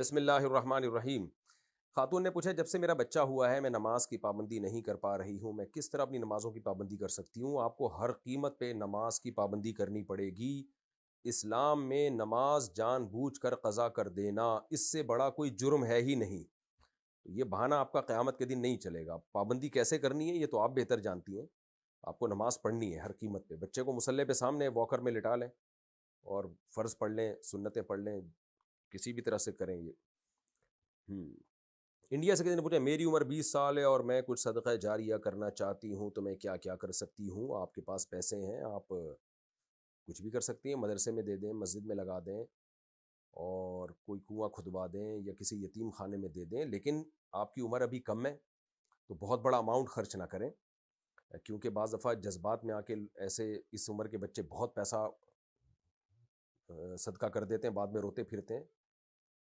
بسم اللہ الرحمن الرحیم۔ خاتون نے پوچھا، جب سے میرا بچہ ہوا ہے میں نماز کی پابندی نہیں کر پا رہی ہوں، میں کس طرح اپنی نمازوں کی پابندی کر سکتی ہوں؟ آپ کو ہر قیمت پہ نماز کی پابندی کرنی پڑے گی۔ اسلام میں نماز جان بوجھ کر قضا کر دینا اس سے بڑا کوئی جرم ہے ہی نہیں۔ یہ بہانہ آپ کا قیامت کے دن نہیں چلے گا۔ پابندی کیسے کرنی ہے یہ تو آپ بہتر جانتی ہیں۔ آپ کو نماز پڑھنی ہے ہر قیمت پہ۔ بچے کو مصلی پہ سامنے واکر میں لٹا لیں اور فرض پڑھ لیں، سنتیں پڑھ لیں، کسی بھی طرح سے کریں یہ۔ انڈیا سے کسی نے پوچھا، میری عمر 20 سال ہے اور میں کچھ صدقہ جاریہ کرنا چاہتی ہوں تو میں کیا کیا کر سکتی ہوں؟ آپ کے پاس پیسے ہیں، آپ کچھ بھی کر سکتی ہیں، مدرسے میں دے دیں، مسجد میں لگا دیں، اور کوئی کنواں کھدوا دیں یا کسی یتیم خانے میں دے دیں، لیکن آپ کی عمر ابھی کم ہے تو بہت بڑا اماؤنٹ خرچ نہ کریں، کیونکہ بعض دفعہ جذبات میں آ کے ایسے اس عمر کے بچے بہت پیسہ صدقہ کر دیتے ہیں، بعد میں روتے پھرتے ہیں۔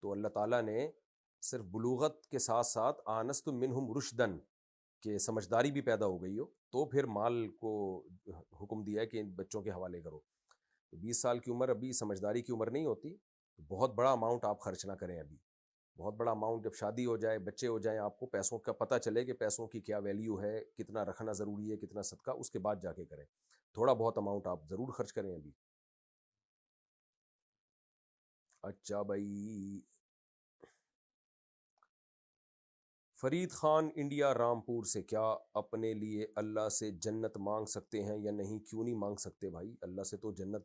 تو اللہ تعالیٰ نے صرف بلوغت کے ساتھ ساتھ آنست منہم رشدن کہ سمجھداری بھی پیدا ہو گئی ہو تو پھر مال کو حکم دیا ہے کہ ان بچوں کے حوالے کرو۔ تو 20 سال کی عمر ابھی سمجھداری کی عمر نہیں ہوتی، تو بہت بڑا اماؤنٹ آپ خرچ نہ کریں ابھی۔ بہت بڑا اماؤنٹ جب شادی ہو جائے، بچے ہو جائیں، آپ کو پیسوں کا پتہ چلے کہ پیسوں کی کیا ویلیو ہے، کتنا رکھنا ضروری ہے، کتنا صدقہ، اس کے بعد جا کے کریں۔ تھوڑا بہت اماؤنٹ آپ ضرور خرچ کریں ابھی۔ اچھا بھائی، فرید خان انڈیا رامپور سے، کیا اپنے لیے اللہ سے جنت مانگ سکتے ہیں یا نہیں؟ کیوں نہیں مانگ سکتے بھائی؟ اللہ سے تو جنت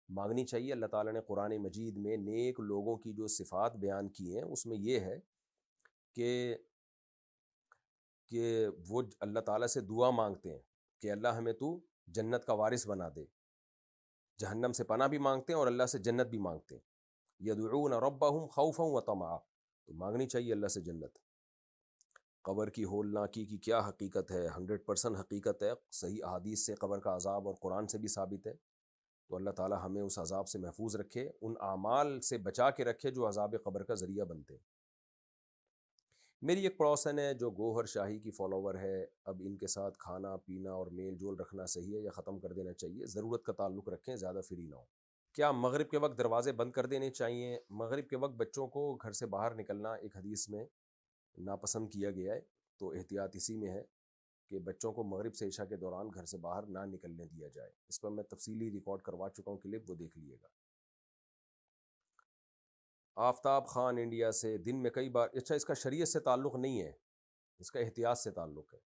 مانگنی چاہیے۔ اللہ تعالیٰ نے قرآن مجید میں نیک لوگوں کی جو صفات بیان کی ہیں اس میں یہ ہے کہ وہ اللہ تعالیٰ سے دعا مانگتے ہیں کہ اللہ ہمیں تو جنت کا وارث بنا دے، جہنم سے پناہ بھی مانگتے ہیں اور اللہ سے جنت بھی مانگتے ہیں۔ یدعون ربہم خوفا وطمعا، تو مانگنی چاہیے اللہ سے جنت۔ قبر کی ہولناکی کی کیا حقیقت ہے؟ 100% حقیقت ہے، صحیح احادیث سے قبر کا عذاب اور قرآن سے بھی ثابت ہے۔ تو اللہ تعالی ہمیں اس عذاب سے محفوظ رکھے، ان اعمال سے بچا کے رکھے جو عذاب قبر کا ذریعہ بنتے ہیں۔ میری ایک پڑوسن ہے جو گوہر شاہی کی فالوور ہے، اب ان کے ساتھ کھانا پینا اور میل جول رکھنا صحیح ہے یا ختم کر دینا چاہیے؟ ضرورت کا تعلق رکھیں، زیادہ فری نہ ہو۔ کیا مغرب کے وقت دروازے بند کر دینے چاہیے؟ مغرب کے وقت بچوں کو گھر سے باہر نکلنا ایک حدیث میں ناپسند کیا گیا ہے، تو احتیاط اسی میں ہے کہ بچوں کو مغرب سے عشاء کے دوران گھر سے باہر نہ نکلنے دیا جائے۔ اس پر میں تفصیلی ریکارڈ کروا چکا ہوں کلپ، وہ دیکھ لیے گا۔ آفتاب خان انڈیا سے، دن میں کئی بار، اچھا اس کا شریعت سے تعلق نہیں ہے، اس کا احتیاط سے تعلق ہے۔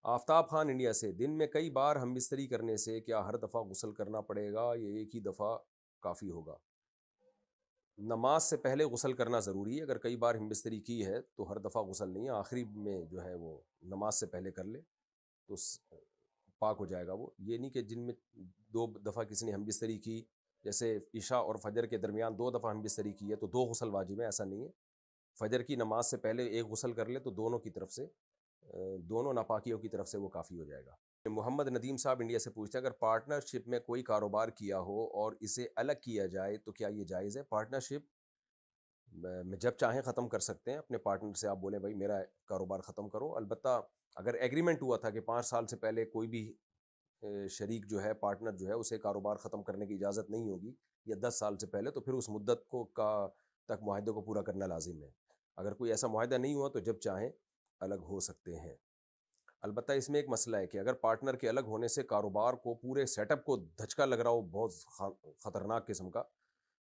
آفتاب خان انڈیا سے، دن میں کئی بار ہم بستری کرنے سے کیا ہر دفعہ غسل کرنا پڑے گا یا ایک ہی دفعہ کافی ہوگا؟ نماز سے پہلے غسل کرنا ضروری ہے۔ اگر کئی بار ہم بستری کی ہے تو ہر دفعہ غسل نہیں ہے، آخری میں جو ہے وہ نماز سے پہلے کر لے تو پاک ہو جائے گا۔ وہ یہ نہیں کہ جن میں 2 دفعہ کسی نے ہم بستری کی، جیسے عشاء اور فجر کے درمیان 2 دفعہ ہم بستری کی ہے تو 2 غسل واجب ہے، ایسا نہیں ہے۔ فجر کی نماز سے پہلے ایک غسل کر لے تو دونوں کی طرف سے، دونوں ناپاکیوں کی طرف سے وہ کافی ہو جائے گا۔ محمد ندیم صاحب انڈیا سے پوچھتے ہیں، اگر پارٹنرشپ میں کوئی کاروبار کیا ہو اور اسے الگ کیا جائے تو کیا یہ جائز ہے؟ پارٹنرشپ میں جب چاہیں ختم کر سکتے ہیں، اپنے پارٹنر سے آپ بولیں بھائی میرا کاروبار ختم کرو، البتہ اگر ایگریمنٹ ہوا تھا کہ 5 سال سے پہلے کوئی بھی شریک جو ہے، پارٹنر جو ہے، اسے کاروبار ختم کرنے کی اجازت نہیں ہوگی، یا 10 سال سے پہلے، تو پھر اس مدت کو تک معاہدے کو پورا کرنا لازم ہے۔ اگر کوئی ایسا معاہدہ نہیں ہوا تو جب چاہیں الگ ہو سکتے ہیں۔ البتہ اس میں ایک مسئلہ ہے کہ اگر پارٹنر کے الگ ہونے سے کاروبار کو، پورے سیٹ اپ کو دھچکا لگ رہا ہو بہت خطرناک قسم کا،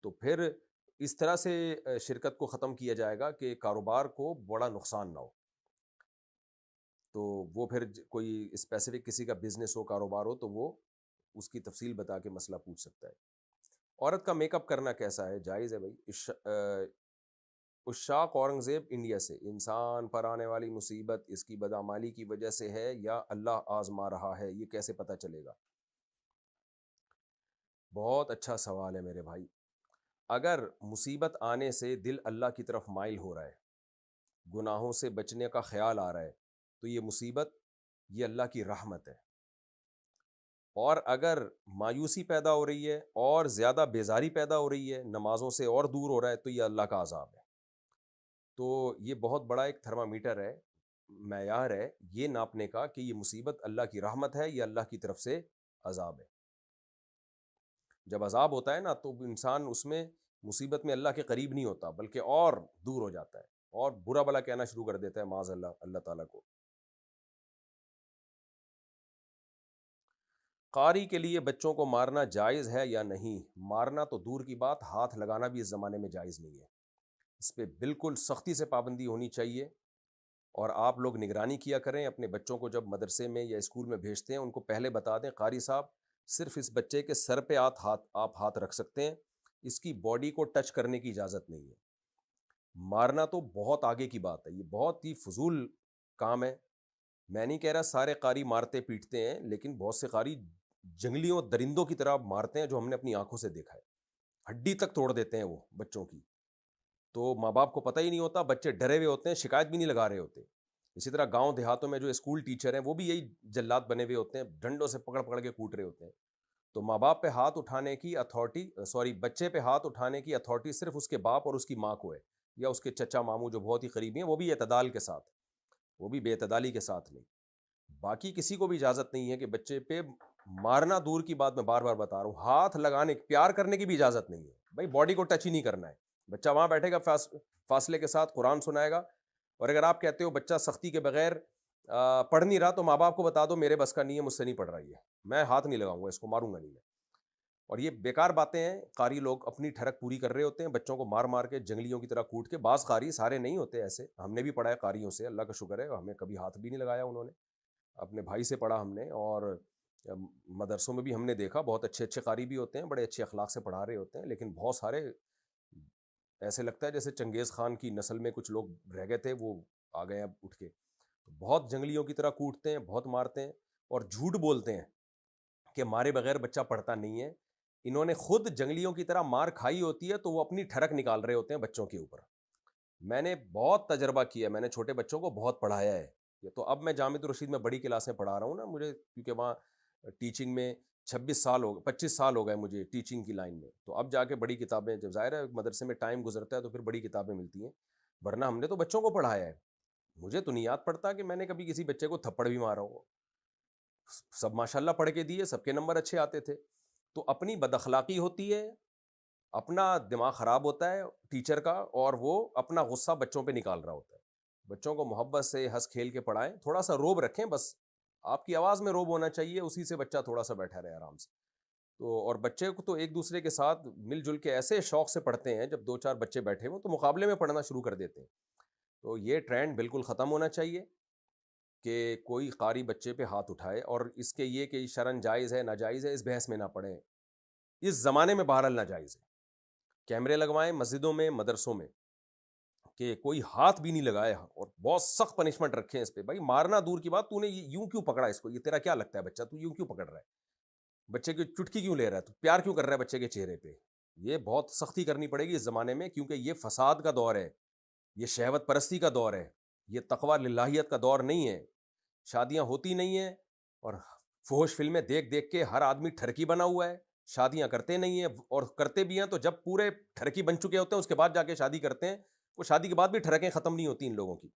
تو پھر اس طرح سے شرکت کو ختم کیا جائے گا کہ کاروبار کو بڑا نقصان نہ ہو۔ تو وہ پھر کوئی اسپیسیفک کسی کا بزنس ہو، کاروبار ہو، تو وہ اس کی تفصیل بتا کے مسئلہ پوچھ سکتا ہے۔ عورت کا میک اپ کرنا کیسا ہے؟ جائز ہے بھائی۔ اشاق اورنگزیب انڈیا سے، انسان پر آنے والی مصیبت اس کی بدعمالی کی وجہ سے ہے یا اللہ آزما رہا ہے، یہ کیسے پتہ چلے گا؟ بہت اچھا سوال ہے میرے بھائی۔ اگر مصیبت آنے سے دل اللہ کی طرف مائل ہو رہا ہے، گناہوں سے بچنے کا خیال آ رہا ہے، تو یہ مصیبت، یہ اللہ کی رحمت ہے۔ اور اگر مایوسی پیدا ہو رہی ہے اور زیادہ بیزاری پیدا ہو رہی ہے، نمازوں سے اور دور ہو رہا ہے، تو یہ اللہ کا عذاب ہے۔ تو یہ بہت بڑا ایک تھرمامیٹر ہے، معیار ہے یہ ناپنے کا کہ یہ مصیبت اللہ کی رحمت ہے یا اللہ کی طرف سے عذاب ہے۔ جب عذاب ہوتا ہے نا تو انسان اس میں مصیبت میں اللہ کے قریب نہیں ہوتا بلکہ اور دور ہو جاتا ہے اور برا بلا کہنا شروع کر دیتا ہے معاذ اللہ اللہ تعالیٰ کو۔ قاری کے لیے بچوں کو مارنا جائز ہے یا نہیں؟ مارنا تو دور کی بات، ہاتھ لگانا بھی اس زمانے میں جائز نہیں ہے، اس پہ بالکل سختی سے پابندی ہونی چاہیے۔ اور آپ لوگ نگرانی کیا کریں اپنے بچوں کو، جب مدرسے میں یا اسکول میں بھیجتے ہیں ان کو پہلے بتا دیں قاری صاحب صرف اس بچے کے سر پہ آپ ہاتھ رکھ سکتے ہیں، اس کی باڈی کو ٹچ کرنے کی اجازت نہیں ہے۔ مارنا تو بہت آگے کی بات ہے، یہ بہت ہی فضول کام ہے۔ میں نہیں کہہ رہا سارے قاری مارتے پیٹتے ہیں، لیکن بہت سے قاری جنگلیوں درندوں کی طرح مارتے ہیں جو ہم نے اپنی آنکھوں سے دیکھا ہے، ہڈی تک توڑ دیتے ہیں وہ بچوں کی، تو ماں باپ کو پتہ ہی نہیں ہوتا، بچے ڈرے ہوئے ہوتے ہیں، شکایت بھی نہیں لگا رہے ہوتے۔ اسی طرح گاؤں دیہاتوں میں جو اسکول ٹیچر ہیں وہ بھی یہی جلاد بنے ہوئے ہوتے ہیں، ڈنڈوں سے پکڑ پکڑ کے کوٹ رہے ہوتے ہیں۔ تو ماں باپ پہ ہاتھ اٹھانے کی بچے پہ ہاتھ اٹھانے کی اتھارٹی صرف اس کے باپ اور اس کی ماں کو ہے، یا اس کے چچا ماموں جو بہت ہی قریبی ہیں، وہ بھی اعتدال کے ساتھ، وہ بھی بے اعتدالی کے ساتھ نہیں۔ باقی کسی کو بھی اجازت نہیں ہے کہ بچے پہ مارنا دور کی بات، میں بار بار بتا رہا ہوں، ہاتھ لگانے پیار کرنے کی بھی اجازت نہیں ہے، بھائی باڈی کو ٹچ ہی نہیں کرنا ہے۔ بچہ وہاں بیٹھے گا فاصلے کے ساتھ قرآن سنائے گا، اور اگر آپ کہتے ہو بچہ سختی کے بغیر پڑھ نہیں رہا تو ماں باپ کو بتا دو میرے بس کا نہیں ہے، مجھ سے نہیں پڑھ رہی ہے، میں ہاتھ نہیں لگاؤں گا، اس کو ماروں گا نہیں میں۔ اور یہ بیکار باتیں ہیں، قاری لوگ اپنی ٹھڑک پوری کر رہے ہوتے ہیں، بچوں کو مار مار کے جنگلیوں کی طرح کوٹ کے۔ بعض قاری، سارے نہیں ہوتے ایسے، ہم نے بھی پڑھا ہے قاریوں سے، اللہ کا شکر ہے ہمیں کبھی ہاتھ بھی نہیں لگایا انہوں نے، اپنے بھائی سے پڑھا ہم نے، اور مدرسوں میں بھی ہم نے دیکھا بہت اچھے اچھے قاری بھی ہوتے ہیں، بڑے اچھے اخلاق سے پڑھا رہے ہوتے ہیں، لیکن بہت سارے ایسے لگتا ہے جیسے چنگیز خان کی نسل میں کچھ لوگ رہ گئے تھے، وہ آ گئے اب اٹھ کے، بہت جنگلیوں کی طرح کوٹتے ہیں، بہت مارتے ہیں، اور جھوٹ بولتے ہیں کہ مارے بغیر بچہ پڑھتا نہیں ہے۔ انہوں نے خود جنگلیوں کی طرح مار کھائی ہوتی ہے تو وہ اپنی ٹھڑک نکال رہے ہوتے ہیں بچوں کے اوپر۔ میں نے بہت تجربہ کیا ہے، میں نے چھوٹے بچوں کو بہت پڑھایا ہے، یہ تو اب میں جامعۃ الرشید میں بڑی کلاسیں پڑھا رہا ہوں نا، مجھے کیونکہ وہاں ٹیچنگ میں 25 سال ہو گئے مجھے ٹیچنگ کی لائن میں، تو اب جا کے بڑی کتابیں، جب ظاہر ہے مدرسے میں ٹائم گزرتا ہے تو پھر بڑی کتابیں ملتی ہیں، ورنہ ہم نے تو بچوں کو پڑھایا ہے۔ مجھے تو نہیں یاد پڑتا کہ میں نے کبھی کسی بچے کو تھپڑ بھی مارا ہو، سب ماشاءاللہ پڑھ کے دیے، سب کے نمبر اچھے آتے تھے۔ تو اپنی بد اخلاقی ہوتی ہے، اپنا دماغ خراب ہوتا ہے ٹیچر کا، اور وہ اپنا غصہ بچوں پہ نکال رہا ہوتا ہے۔ بچوں کو محبت سے ہنس کھیل کے پڑھائیں، تھوڑا سا روب رکھیں، بس آپ کی آواز میں روب ہونا چاہیے، اسی سے بچہ تھوڑا سا بیٹھا رہے آرام سے۔ تو اور بچے کو تو ایک دوسرے کے ساتھ مل جل کے ایسے شوق سے پڑھتے ہیں، جب 2 4 بچے بیٹھے ہوں تو مقابلے میں پڑھنا شروع کر دیتے ہیں۔ تو یہ ٹرینڈ بالکل ختم ہونا چاہیے کہ کوئی قاری بچے پہ ہاتھ اٹھائے، اور اس کے یہ کہ شرعاً جائز ہے ناجائز ہے اس بحث میں نہ پڑیں، اس زمانے میں بہرحال ناجائز ہے۔ کیمرے لگوائیں مسجدوں میں، مدرسوں میں، کہ کوئی ہاتھ بھی نہیں لگائے، اور بہت سخت پنشمنٹ رکھیں اس پہ۔ بھائی مارنا دور کی بات، تو نے یوں کیوں پکڑا اس کو، یہ تیرا کیا لگتا ہے بچہ، تو یوں کیوں پکڑ رہا ہے، بچے کی چٹکی کیوں لے رہا ہے، تو پیار کیوں کر رہا ہے بچے کے چہرے پہ؟ یہ بہت سختی کرنی پڑے گی اس زمانے میں، کیونکہ یہ فساد کا دور ہے، یہ شہوت پرستی کا دور ہے، یہ تقویٰ للہیت کا دور نہیں ہے۔ شادیاں ہوتی نہیں ہیں، اور فحش فلمیں دیکھ دیکھ کے ہر آدمی ٹھرکی بنا ہوا ہے، شادیاں کرتے نہیں ہیں، اور کرتے بھی ہیں تو جب پورے ٹھرکی بن چکے ہوتے ہیں اس کے بعد جا کے شادی کرتے ہیں، وہ شادی کے بعد بھی ٹھڑکیں ختم نہیں ہوتی ان لوگوں کی۔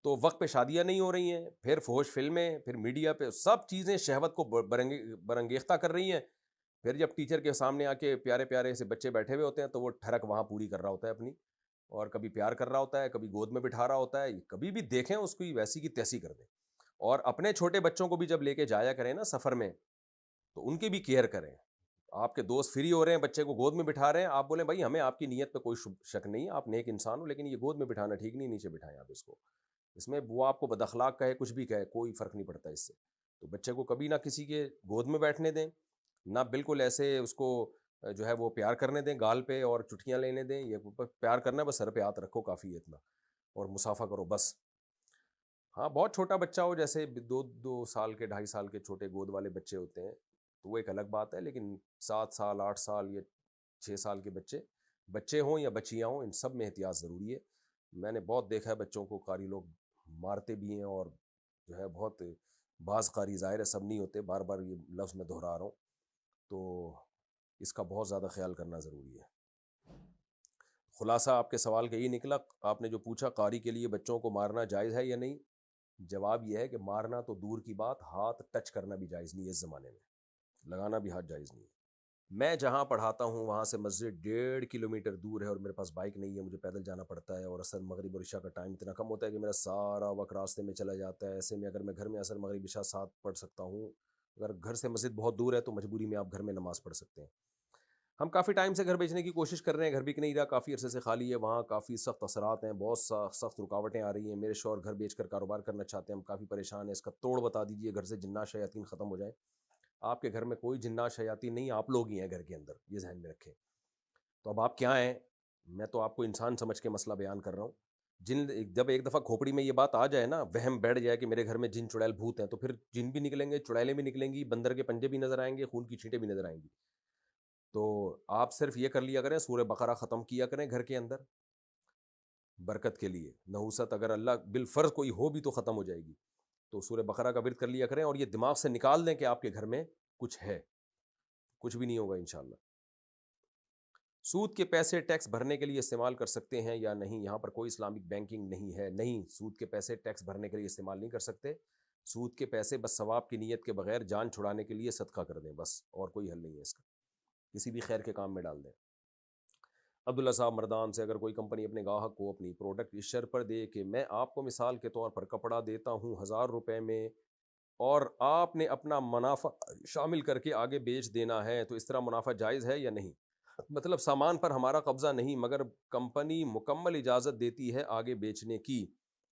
تو وقت پہ شادیاں نہیں ہو رہی ہیں، پھر فحش فلمیں، پھر میڈیا پہ سب چیزیں شہوت کو برانگیختہ کر رہی ہیں، پھر جب ٹیچر کے سامنے آ کے پیارے پیارے سے بچے بیٹھے ہوئے ہوتے ہیں تو وہ ٹھڑک وہاں پوری کر رہا ہوتا ہے اپنی، اور کبھی پیار کر رہا ہوتا ہے، کبھی گود میں بٹھا رہا ہوتا ہے، کبھی بھی دیکھیں اس کو ویسی کی تیسی کر دیں۔ اور اپنے چھوٹے بچوں کو بھی جب لے کے جایا کریں نا سفر میں، تو ان کی بھی کیئر کریں۔ آپ کے دوست فری ہو رہے ہیں، بچے کو گود میں بٹھا رہے ہیں، آپ بولیں بھائی ہمیں آپ کی نیت پہ کوئی شک نہیں ہے، آپ نیک انسان ہو، لیکن یہ گود میں بٹھانا ٹھیک نہیں، نیچے بٹھائیں آپ اس کو، اس میں وہ آپ کو بد اخلاق کہے کچھ بھی کہے کوئی فرق نہیں پڑتا اس سے۔ تو بچے کو کبھی نہ کسی کے گود میں بیٹھنے دیں، نہ بالکل ایسے اس کو جو ہے وہ پیار کرنے دیں گال پہ اور چٹکیاں لینے دیں، یہ پیار کرنا ہے بس سر پہ ہاتھ رکھو کافی ہے اتنا، اور مسافہ کرو بس۔ ہاں بہت چھوٹا بچہ ہو، جیسے 2 سال کے 2.5 سال کے چھوٹے گود والے بچے ہوتے ہیں تو وہ ایک الگ بات ہے، لیکن 7 سال 8 سال یا 6 سال کے بچے ہوں یا بچیاں ہوں، ان سب میں احتیاط ضروری ہے۔ میں نے بہت دیکھا ہے بچوں کو قاری لوگ مارتے بھی ہیں، اور جو ہے بہت بعض قاری ظاہر ہے سب نہیں ہوتے، بار بار یہ لفظ میں دہرا رہا ہوں، تو اس کا بہت زیادہ خیال کرنا ضروری ہے۔ خلاصہ آپ کے سوال کا یہ نکلا، آپ نے جو پوچھا قاری کے لیے بچوں کو مارنا جائز ہے یا نہیں، جواب یہ ہے کہ مارنا تو دور کی بات، ہاتھ ٹچ کرنا بھی جائز نہیں ہے اس زمانے میں، لگانا بھی ہاتھ جائز نہیں ہے۔ میں جہاں پڑھاتا ہوں وہاں سے مسجد 1.5 کلومیٹر دور ہے اور میرے پاس بائک نہیں ہے, مجھے پیدل جانا پڑتا ہے, اور عصر مغرب اور عشاء کا ٹائم اتنا کم ہوتا ہے کہ میرا سارا وقت راستے میں چلا جاتا ہے. ایسے میں اگر میں گھر میں عصر مغرب عشاء ساتھ پڑھ سکتا ہوں, اگر گھر سے مسجد بہت دور ہے تو مجبوری میں آپ گھر میں نماز پڑھ سکتے ہیں. ہم کافی ٹائم سے گھر بیچنے کی کوشش کر رہے ہیں, گھر بک نہیں رہا, کافی عرصے سے خالی ہے, وہاں کافی سخت اثرات ہیں, بہت سخت رکاوٹیں آ رہی ہیں. میرے شوہر گھر بیچ کر کاروبار کرنا چاہتے ہیں, ہم کافی پریشان ہیں. اس کا توڑ بتا دیجئے, گھر سے جنات شیاطین ختم ہو جائیں. آپ کے گھر میں کوئی جنات شیاطین نہیں, آپ لوگ ہی ہیں گھر کے اندر, یہ ذہن میں رکھیں. تو اب آپ کیا ہیں؟ میں تو آپ کو انسان سمجھ کے مسئلہ بیان کر رہا ہوں. جب ایک دفعہ کھوپڑی میں یہ بات آ جائے نا, وہم بیٹھ جائے کہ میرے گھر میں جن چڑیل بھوت ہیں, تو پھر جن بھی نکلیں گے, چڑیلیں بھی نکلیں گی, بندر کے پنجے بھی نظر آئیں گے, خون کی چھینٹیں بھی نظر آئیں گی. تو آپ صرف یہ کر لیا کریں, سورہ بقرہ ختم کیا کریں گھر کے اندر برکت کے لیے. نحوست اگر اللہ بالفرض کوئی ہو بھی تو ختم ہو جائے گی. تو سورہ بقرہ کا ورد کر لیا کریں, اور یہ دماغ سے نکال دیں کہ آپ کے گھر میں کچھ ہے. کچھ بھی نہیں ہوگا انشاءاللہ. سود کے پیسے ٹیکس بھرنے کے لیے استعمال کر سکتے ہیں یا نہیں؟ یہاں پر کوئی اسلامک بینکنگ نہیں ہے. نہیں, سود کے پیسے ٹیکس بھرنے کے لیے استعمال نہیں کر سکتے. سود کے پیسے بس ثواب کی نیت کے بغیر جان چھڑانے کے لیے صدقہ کر دیں بس, اور کوئی حل نہیں ہے اس کا. کسی بھی خیر کے کام میں ڈال دیں. عبداللہ صاحب مردان سے, اگر کوئی کمپنی اپنے گاہک کو اپنی پروڈکٹ اس شرط پر دے کہ میں آپ کو مثال کے طور پر کپڑا دیتا ہوں 1000 روپے میں, اور آپ نے اپنا منافع شامل کر کے آگے بیچ دینا ہے, تو اس طرح منافع جائز ہے یا نہیں؟ مطلب سامان پر ہمارا قبضہ نہیں, مگر کمپنی مکمل اجازت دیتی ہے آگے بیچنے کی.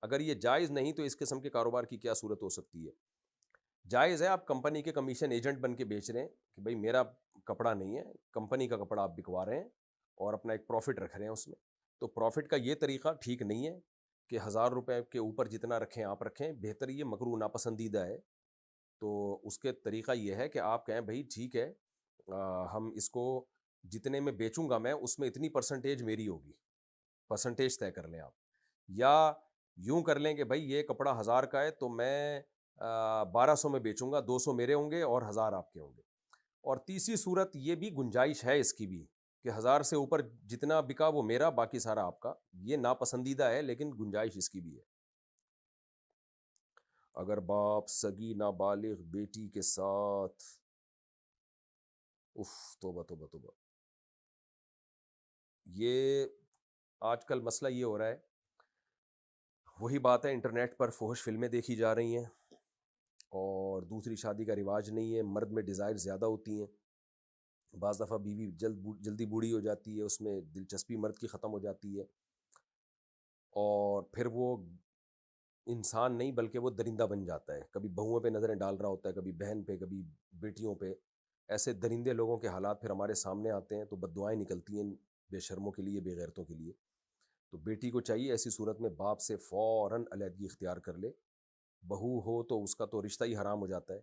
اگر یہ جائز نہیں تو اس قسم کے کاروبار کی کیا صورت ہو سکتی ہے؟ جائز ہے, آپ کمپنی کے کمیشن ایجنٹ بن کے بیچ رہے ہیں کہ بھئی میرا کپڑا نہیں ہے, کمپنی کا کپڑا آپ بکوا رہے ہیں اور اپنا ایک پروفٹ رکھ رہے ہیں اس میں. تو پروفٹ کا یہ طریقہ ٹھیک نہیں ہے کہ 1000 روپے کے اوپر جتنا رکھیں آپ رکھیں, بہتر یہ مکروہ ناپسندیدہ ہے. تو اس کے طریقہ یہ ہے کہ آپ کہیں بھئی ٹھیک ہے, ہم اس کو جتنے میں بیچوں گا میں اس میں اتنی پرسنٹیج میری ہوگی, پرسنٹیج طے کر لیں آپ. یا یوں کر لیں کہ بھائی یہ کپڑا 1000 کا ہے تو میں 1200 میں بیچوں گا, 200 میرے ہوں گے اور 1000 آپ کے ہوں گے. اور تیسری صورت یہ بھی گنجائش ہے اس کی بھی کہ 1000 سے اوپر جتنا بکا وہ میرا, باقی سارا آپ کا. یہ ناپسندیدہ ہے لیکن گنجائش اس کی بھی ہے. اگر باپ سگی نابالغ بیٹی کے ساتھ, توبہ توبہ توبہ, یہ آج کل مسئلہ یہ ہو رہا ہے, وہی بات ہے, انٹرنیٹ پر فحش فلمیں دیکھی جا رہی ہیں اور دوسری شادی کا رواج نہیں ہے. مرد میں ڈیزائر زیادہ ہوتی ہیں, بعض دفعہ بیوی جلدی بوڑھی ہو جاتی ہے, اس میں دلچسپی مرد کی ختم ہو جاتی ہے, اور پھر وہ انسان نہیں بلکہ وہ درندہ بن جاتا ہے. کبھی بہوؤں پہ نظریں ڈال رہا ہوتا ہے, کبھی بہن پہ, کبھی بیٹیوں پہ. ایسے درندے لوگوں کے حالات پھر ہمارے سامنے آتے ہیں, تو بددعائیں نکلتی ہیں بے شرموں کے لیے, بے غیرتوں کے لیے. تو بیٹی کو چاہیے ایسی صورت میں باپ سے فوراً علیحدگی اختیار کر لے. بہو ہو تو اس کا تو رشتہ ہی حرام ہو جاتا ہے,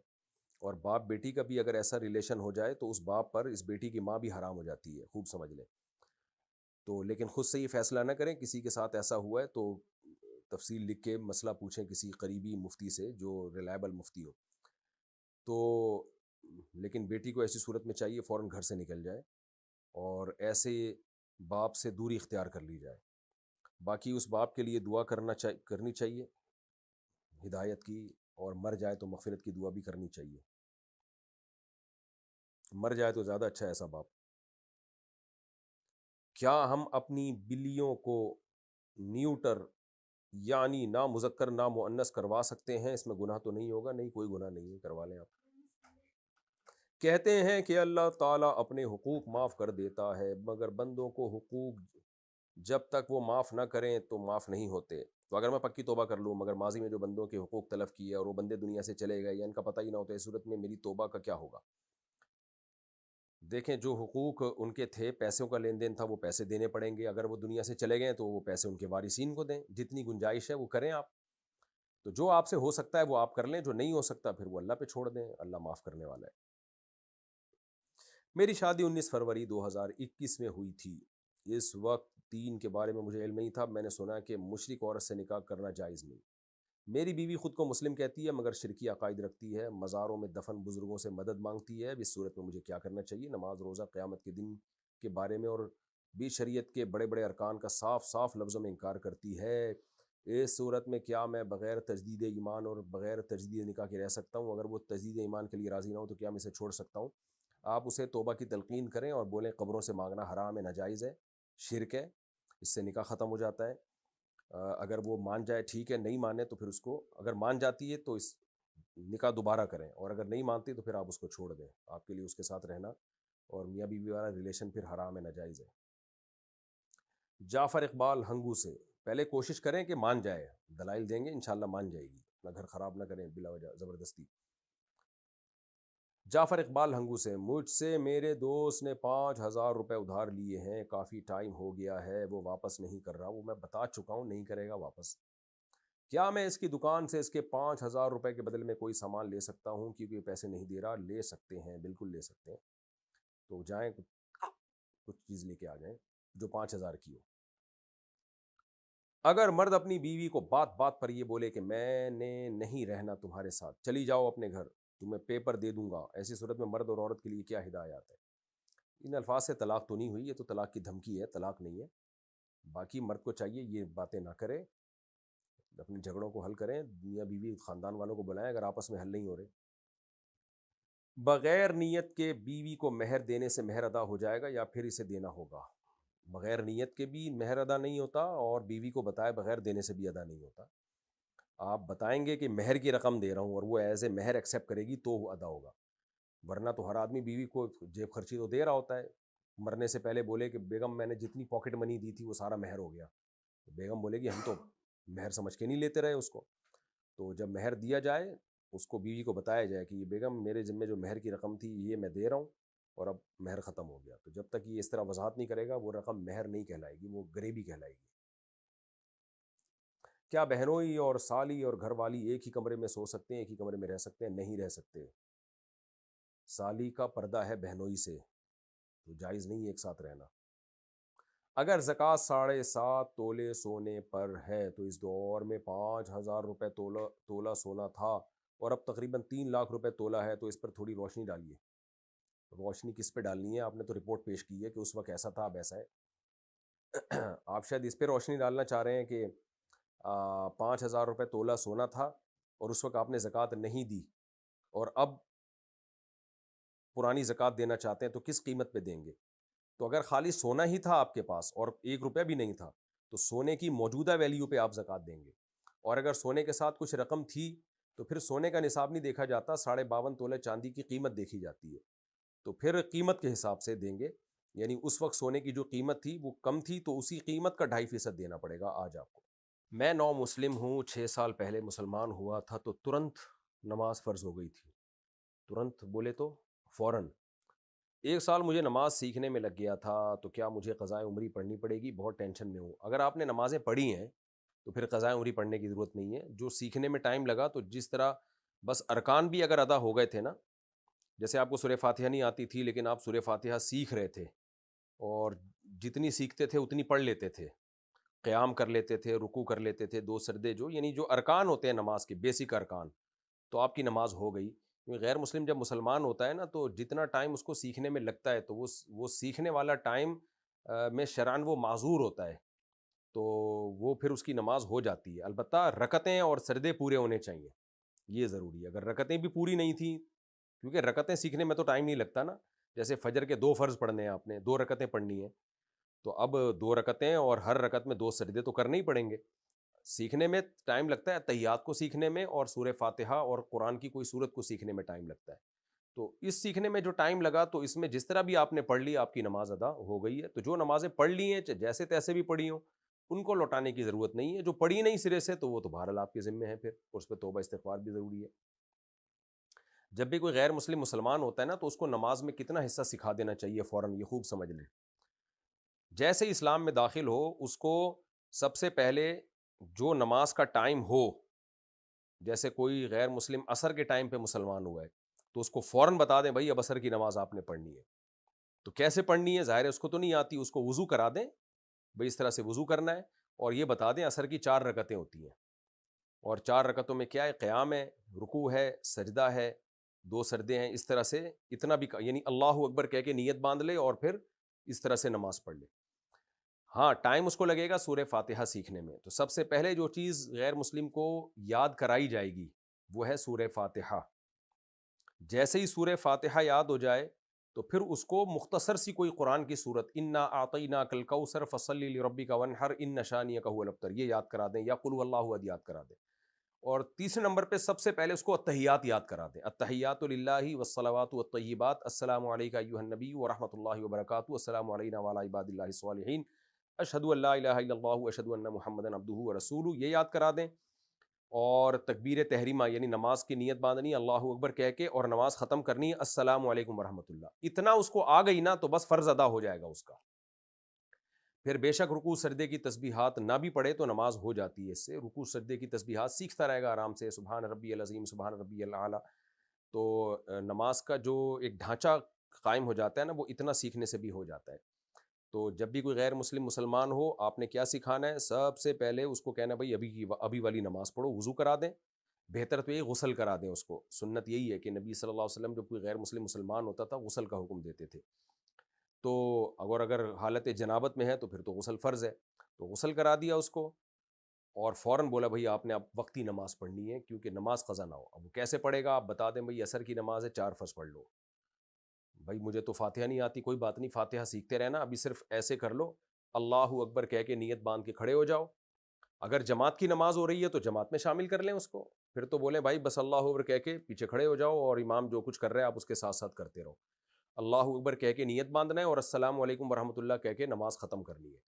اور باپ بیٹی کا بھی اگر ایسا ریلیشن ہو جائے تو اس باپ پر اس بیٹی کی ماں بھی حرام ہو جاتی ہے, خوب سمجھ لیں. تو لیکن خود سے یہ فیصلہ نہ کریں, کسی کے ساتھ ایسا ہوا ہے تو تفصیل لکھ کے مسئلہ پوچھیں کسی قریبی مفتی سے جو ریلائبل مفتی ہو. تو لیکن بیٹی کو ایسی صورت میں چاہیے فوراً گھر سے نکل جائے اور ایسے باپ سے دوری اختیار کر لی جائے. باقی اس باپ کے لیے دعا کرنی چاہیے ہدایت کی, اور مر جائے تو مغفرت کی دعا بھی کرنی چاہیے. مر جائے تو زیادہ اچھا ہے ایسا باپ. کیا ہم اپنی بلیوں کو نیوٹر یعنی نہ مذکر نہ مؤنث کروا سکتے ہیں؟ اس میں گناہ تو نہیں ہوگا؟ نہیں, کوئی گناہ نہیں ہے, کروا لیں آپ. کہتے ہیں کہ اللہ تعالیٰ اپنے حقوق معاف کر دیتا ہے, مگر بندوں کو حقوق جب تک وہ معاف نہ کریں تو معاف نہیں ہوتے. تو اگر میں پکی توبہ کر لوں مگر ماضی میں جو بندوں کے حقوق تلف کیے اور وہ بندے دنیا سے چلے گئے یا ان کا پتہ ہی نہ ہوتا, اس صورت میں میری توبہ کا کیا ہوگا؟ دیکھیں, جو حقوق ان کے تھے, پیسوں کا لین دین تھا, وہ پیسے دینے پڑیں گے. اگر وہ دنیا سے چلے گئے تو وہ پیسے ان کے وارثین کو دیں, جتنی گنجائش ہے وہ کریں آپ. تو جو آپ سے ہو سکتا ہے وہ آپ کر لیں, جو نہیں ہو سکتا پھر وہ اللہ پہ چھوڑ دیں, اللہ معاف کرنے والا ہے. میری شادی 19 فروری 2021 میں ہوئی تھی. اس وقت دین کے بارے میں مجھے علم نہیں تھا. میں نے سنا کہ مشرک عورت سے نکاح کرنا جائز نہیں. میری بیوی خود کو مسلم کہتی ہے مگر شرکی عقائد رکھتی ہے, مزاروں میں دفن بزرگوں سے مدد مانگتی ہے. اس صورت میں مجھے کیا کرنا چاہیے؟ نماز, روزہ, قیامت کے دن کے بارے میں اور بھی شریعت کے بڑے بڑے ارکان کا صاف صاف لفظوں میں انکار کرتی ہے. اس صورت میں کیا میں بغیر تجدید ایمان اور بغیر تجدید نکاح کے رہ سکتا ہوں؟ اگر وہ تجدید ایمان کے لیے راضی نہ ہو تو کیا میں اسے چھوڑ سکتا ہوں؟ آپ اسے توبہ کی تلقین کریں اور بولیں قبروں سے مانگنا حرام ہے، ناجائز ہے، شرک ہے، اس سے نکاح ختم ہو جاتا ہے۔ اگر وہ مان جائے ٹھیک ہے، نہیں مانے تو پھر اس کو، اگر مان جاتی ہے تو اس نکاح دوبارہ کریں، اور اگر نہیں مانتی تو پھر آپ اس کو چھوڑ دیں۔ آپ کے لیے اس کے ساتھ رہنا اور میاں بیوی والا ریلیشن پھر حرام ہے، ناجائز ہے۔ جعفر اقبال ہنگو سے، پہلے کوشش کریں کہ مان جائے، دلائل دیں گے انشاءاللہ مان جائے گی، اپنا گھر خراب نہ کریں بلا وجہ زبردستی۔ جعفر اقبال ہنگو سے، مجھ سے میرے دوست نے 5,000 روپے ادھار لیے ہیں، کافی ٹائم ہو گیا ہے، وہ واپس نہیں کر رہا۔ وہ میں بتا چکا ہوں نہیں کرے گا واپس۔ کیا میں اس کی دکان سے اس کے 5,000 روپے کے بدلے میں کوئی سامان لے سکتا ہوں؟ کیونکہ یہ پیسے نہیں دے رہا۔ لے سکتے ہیں، بالکل لے سکتے ہیں۔ تو جائیں کچھ چیز لے کے آ جائیں جو 5,000 کی ہو۔ اگر مرد اپنی بیوی کو بات بات پر یہ بولے کہ میں نے نہیں رہنا تمہارے ساتھ، چلی جاؤ اپنے گھر، تمہیں پیپر دے دوں گا، ایسی صورت میں مرد اور عورت کے لیے کیا ہدایات ہے؟ ان الفاظ سے طلاق تو نہیں ہوئی، یہ تو طلاق کی دھمکی ہے، طلاق نہیں ہے۔ باقی مرد کو چاہیے یہ باتیں نہ کرے، اپنے جھگڑوں کو حل کریں، میاں بیوی خاندان والوں کو بلائیں اگر آپس میں حل نہیں ہو رہے۔ بغیر نیت کے بیوی کو مہر دینے سے مہر ادا ہو جائے گا یا پھر اسے دینا ہوگا؟ بغیر نیت کے بھی مہر ادا نہیں ہوتا، اور بیوی کو بتائے بغیر دینے سے بھی ادا نہیں ہوتا۔ آپ بتائیں گے کہ مہر کی رقم دے رہا ہوں اور وہ ایز اے مہر ایکسیپٹ کرے گی تو وہ ادا ہوگا، ورنہ تو ہر آدمی بیوی کو جیب خرچی تو دے رہا ہوتا ہے۔ مرنے سے پہلے بولے کہ بیگم میں نے جتنی پاکٹ منی دی تھی وہ سارا مہر ہو گیا، بیگم بولے گی ہم تو مہر سمجھ کے نہیں لیتے رہے اس کو۔ تو جب مہر دیا جائے، اس کو بیوی کو بتایا جائے کہ یہ بیگم میرے ذمے جو مہر کی رقم تھی یہ میں دے رہا ہوں اور اب مہر ختم ہو گیا۔ تو جب تک یہ اس طرح وضاحت نہیں کرے گا وہ رقم مہر نہیں کہلائے گی، وہ گریبی کہلائے گی۔ کیا بہنوئی اور سالی اور گھر والی ایک ہی کمرے میں سو سکتے ہیں، ایک ہی کمرے میں رہ سکتے ہیں؟ نہیں رہ سکتے۔ سالی کا پردہ ہے بہنوئی سے، تو جائز نہیں ایک ساتھ رہنا۔ اگر زکوٰۃ 7.5 تولے سونے پر ہے تو اس دور میں 5,000 روپے تولہ سونا تھا اور اب تقریباً 3 لاکھ روپے تولہ ہے، تو اس پر تھوڑی روشنی ڈالیے۔ روشنی کس پہ ڈالنی ہے؟ آپ نے تو رپورٹ پیش کی ہے کہ اس وقت ایسا تھا، اب ایسا ہے۔ آپ شاید اس پہ روشنی ڈالنا چاہ رہے ہیں کہ 5,000 روپے تولہ سونا تھا اور اس وقت آپ نے زکوٰۃ نہیں دی، اور اب پرانی زکوٰۃ دینا چاہتے ہیں تو کس قیمت پہ دیں گے؟ تو اگر خالی سونا ہی تھا آپ کے پاس اور 1 روپیہ بھی نہیں تھا تو سونے کی موجودہ ویلیو پہ آپ زکوٰۃ دیں گے، اور اگر سونے کے ساتھ کچھ رقم تھی تو پھر سونے کا نصاب نہیں دیکھا جاتا، 52.5 تولے چاندی کی قیمت دیکھی جاتی ہے، تو پھر قیمت کے حساب سے دیں گے۔ یعنی اس وقت سونے کی جو قیمت تھی وہ کم تھی تو اسی قیمت کا 2.5% دینا پڑے گا آج آپ کو۔ میں نو مسلم ہوں، 6 سال پہلے مسلمان ہوا تھا تو ترنت نماز فرض ہو گئی تھی۔ ترنت بولے تو فوراً۔ 1 سال مجھے نماز سیکھنے میں لگ گیا تھا، تو کیا مجھے قضائے عمری پڑھنی پڑے گی؟ بہت ٹینشن میں ہوں۔ اگر آپ نے نمازیں پڑھی ہیں تو پھر قضائے عمری پڑھنے کی ضرورت نہیں ہے۔ جو سیکھنے میں ٹائم لگا، تو جس طرح بس ارکان بھی اگر ادا ہو گئے تھے نا، جیسے آپ کو سورہ فاتحہ نہیں آتی تھی لیکن آپ سورہ فاتحہ سیکھ رہے تھے اور جتنی سیکھتے تھے اتنی پڑھ لیتے تھے، قیام کر لیتے تھے، رکوع کر لیتے تھے، 2 سجدے، جو یعنی جو ارکان ہوتے ہیں نماز کے بیسک ارکان، تو آپ کی نماز ہو گئی۔ غیر مسلم جب مسلمان ہوتا ہے نا تو جتنا ٹائم اس کو سیکھنے میں لگتا ہے تو وہ سیکھنے والا ٹائم میں شرعاً وہ معذور ہوتا ہے، تو وہ پھر اس کی نماز ہو جاتی ہے۔ البتہ رکعتیں اور سجدے پورے ہونے چاہیے، یہ ضروری ہے۔ اگر رکعتیں بھی پوری نہیں تھیں، کیونکہ رکعتیں سیکھنے میں تو ٹائم نہیں لگتا نا، جیسے فجر کے 2 فرض پڑھنے ہیں، آپ نے 2 رکعتیں پڑھنی ہیں، تو اب 2 رکعتیں اور ہر رکعت میں 2 سجدے تو کرنے ہی پڑیں گے۔ سیکھنے میں ٹائم لگتا ہے، تحیات کو سیکھنے میں اور سورہ فاتحہ اور قرآن کی کوئی سورت کو سیکھنے میں ٹائم لگتا ہے۔ تو اس سیکھنے میں جو ٹائم لگا تو اس میں جس طرح بھی آپ نے پڑھ لی آپ کی نماز ادا ہو گئی ہے۔ تو جو نمازیں پڑھ لی ہیں جیسے تیسے بھی پڑھی ہوں ان کو لوٹانے کی ضرورت نہیں ہے، جو پڑھی نہیں سرے سے تو وہ تو بہرحال آپ کے ذمے ہے، پھر اس پہ توبہ استغفار بھی ضروری ہے۔ جب بھی کوئی غیر مسلم مسلمان ہوتا ہے نا تو اس کو نماز میں کتنا حصہ سکھا دینا چاہیے فوراً، یہ خوب سمجھ لیں۔ جیسے ہی اسلام میں داخل ہو اس کو سب سے پہلے جو نماز کا ٹائم ہو، جیسے کوئی غیر مسلم عصر کے ٹائم پہ مسلمان ہوا ہے تو اس کو فوراً بتا دیں بھائی اب عصر کی نماز آپ نے پڑھنی ہے۔ تو کیسے پڑھنی ہے؟ ظاہر ہے اس کو تو نہیں آتی، اس کو وضو کرا دیں، بھائی اس طرح سے وضو کرنا ہے، اور یہ بتا دیں عصر کی 4 رکعتیں ہوتی ہیں، اور 4 رکعتوں میں کیا ہے؟ قیام ہے، رکوع ہے، سجدہ ہے، 2 سجدے ہیں، اس طرح سے اتنا بھی یعنی اللہ اکبر کہہ کے نیت باندھ لے اور پھر اس طرح سے نماز پڑھ لے۔ ہاں ٹائم اس کو لگے گا سورہ فاتحہ سیکھنے میں، تو سب سے پہلے جو چیز غیر مسلم کو یاد کرائی جائے گی وہ ہے سورہ فاتحہ۔ جیسے ہی سورہ فاتحہ یاد ہو جائے تو پھر اس کو مختصر سی کوئی قرآن کی صورت انا اعطیناک الکوثر فصلی لربک وانحر ان شانئک هو الابتر یہ یاد کرا دیں، یا قل هو اللہ احد یاد کرا دیں. اور تیسرے نمبر پہ سب سے پہلے اس کو التحیات یاد کرا دیں، التحیات للہ والصلوات والطیبات، السلام علیک ایھا النبی ورحمۃ اللہ وبرکاتہ، السلام علینا وعلی عباد اللہ الصالحین، اشہد ان لا الہ الا اللہ اشہد ان محمدا عبدہ ورسولہ، یہ یاد کرا دیں. اور تکبیر تحریمہ یعنی نماز کی نیت باندھنی اللہ اکبر کہہ کے، اور نماز ختم کرنی السلام علیکم ورحمۃ اللہ. اتنا اس کو آ گئی نا تو بس فرض ادا ہو جائے گا اس کا. پھر بے شک رکوع سجدے کی تسبیحات نہ بھی پڑھے تو نماز ہو جاتی ہے اس سے. رکوع سجدے کی تسبیحات سیکھتا رہے گا آرام سے، سبحان ربی العظیم سبحان ربی الاعلیٰ. تو نماز کا جو ایک ڈھانچہ قائم ہو جاتا ہے نا، وہ اتنا سیکھنے سے بھی ہو جاتا ہے. تو جب بھی کوئی غیر مسلم مسلمان ہو، آپ نے کیا سکھانا ہے؟ سب سے پہلے اس کو کہنا بھائی ابھی والی نماز پڑھو، وضو کرا دیں، بہتر تو یہ غسل کرا دیں اس کو. سنت یہی ہے کہ نبی صلی اللہ علیہ وسلم جب کوئی غیر مسلم مسلمان ہوتا تھا غسل کا حکم دیتے تھے. تو اگر حالت جنابت میں ہے تو پھر تو غسل فرض ہے، تو غسل کرا دیا اس کو، اور فوراً بولا بھائی آپ نے اب وقتی نماز پڑھنی ہے کیونکہ نماز قضا نہ ہو. اب وہ کیسے پڑھے گا؟ آپ بتا دیں بھائی عصر کی نماز ہے 4 فرض پڑھ لو. بھائی مجھے تو فاتحہ نہیں آتی، کوئی بات نہیں، فاتحہ سیکھتے رہنا، ابھی صرف ایسے کر لو، اللہ اکبر کہہ کے نیت باندھ کے کھڑے ہو جاؤ. اگر جماعت کی نماز ہو رہی ہے تو جماعت میں شامل کر لیں اس کو، پھر تو بولیں بھائی بس اللہ اکبر کہہ کے پیچھے کھڑے ہو جاؤ، اور امام جو کچھ کر رہے ہیں آپ اس کے ساتھ ساتھ کرتے رہو. اللہ اکبر کہہ کے نیت باندھنا ہے، اور السلام علیکم ورحمۃ اللہ کہہ کے نماز ختم کرنی ہے.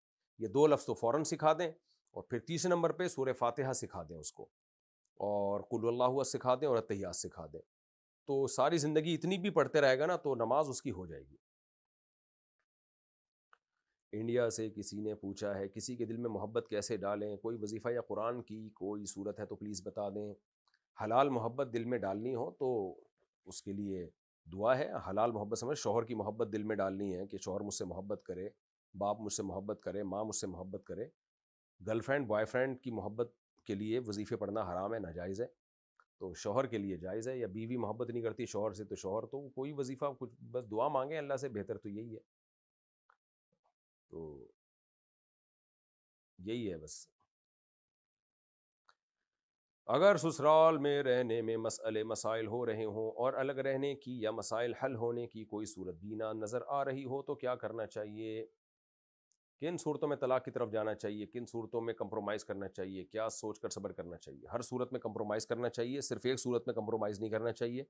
یہ 2 لفظ تو فوراً سکھا دیں. اور پھر تیسرے نمبر پہ سورہ فاتحہ سکھا دیں اس کو، اور قل اللہ احد سکھا دیں، اور التحیات سکھا دیں. تو ساری زندگی اتنی بھی پڑھتے رہے گا نا تو نماز اس کی ہو جائے گی. انڈیا سے کسی نے پوچھا ہے کسی کے دل میں محبت کیسے ڈالیں؟ کوئی وظیفہ یا قرآن کی کوئی صورت ہے تو پلیز بتا دیں. حلال محبت دل میں ڈالنی ہو تو اس کے لیے دعا ہے. حلال محبت سمجھ شوہر کی محبت دل میں ڈالنی ہے کہ شوہر مجھ سے محبت کرے، باپ مجھ سے محبت کرے، ماں مجھ سے محبت کرے. گرل فرینڈ بوائے فرینڈ کی محبت کے لیے وظیفے پڑھنا حرام ہے، ناجائز ہے. تو شوہر کے لیے جائز ہے. یا بیوی محبت نہیں کرتی شوہر سے تو شوہر تو کوئی وظیفہ کچھ بس دعا مانگے اللہ سے، بہتر تو یہی ہے. تو یہی ہے بس. اگر سسرال میں رہنے میں مسئلے مسائل ہو رہے ہوں اور الگ رہنے کی یا مسائل حل ہونے کی کوئی صورت بھی نہ نظر آ رہی ہو تو کیا کرنا چاہیے؟ کن صورتوں میں طلاق کی طرف جانا چاہیے؟ کن صورتوں میں کمپرومائز کرنا چاہیے؟ کیا سوچ کر صبر کرنا چاہیے؟ ہر صورت میں کمپرومائز کرنا چاہیے، صرف ایک صورت میں کمپرومائز نہیں کرنا چاہیے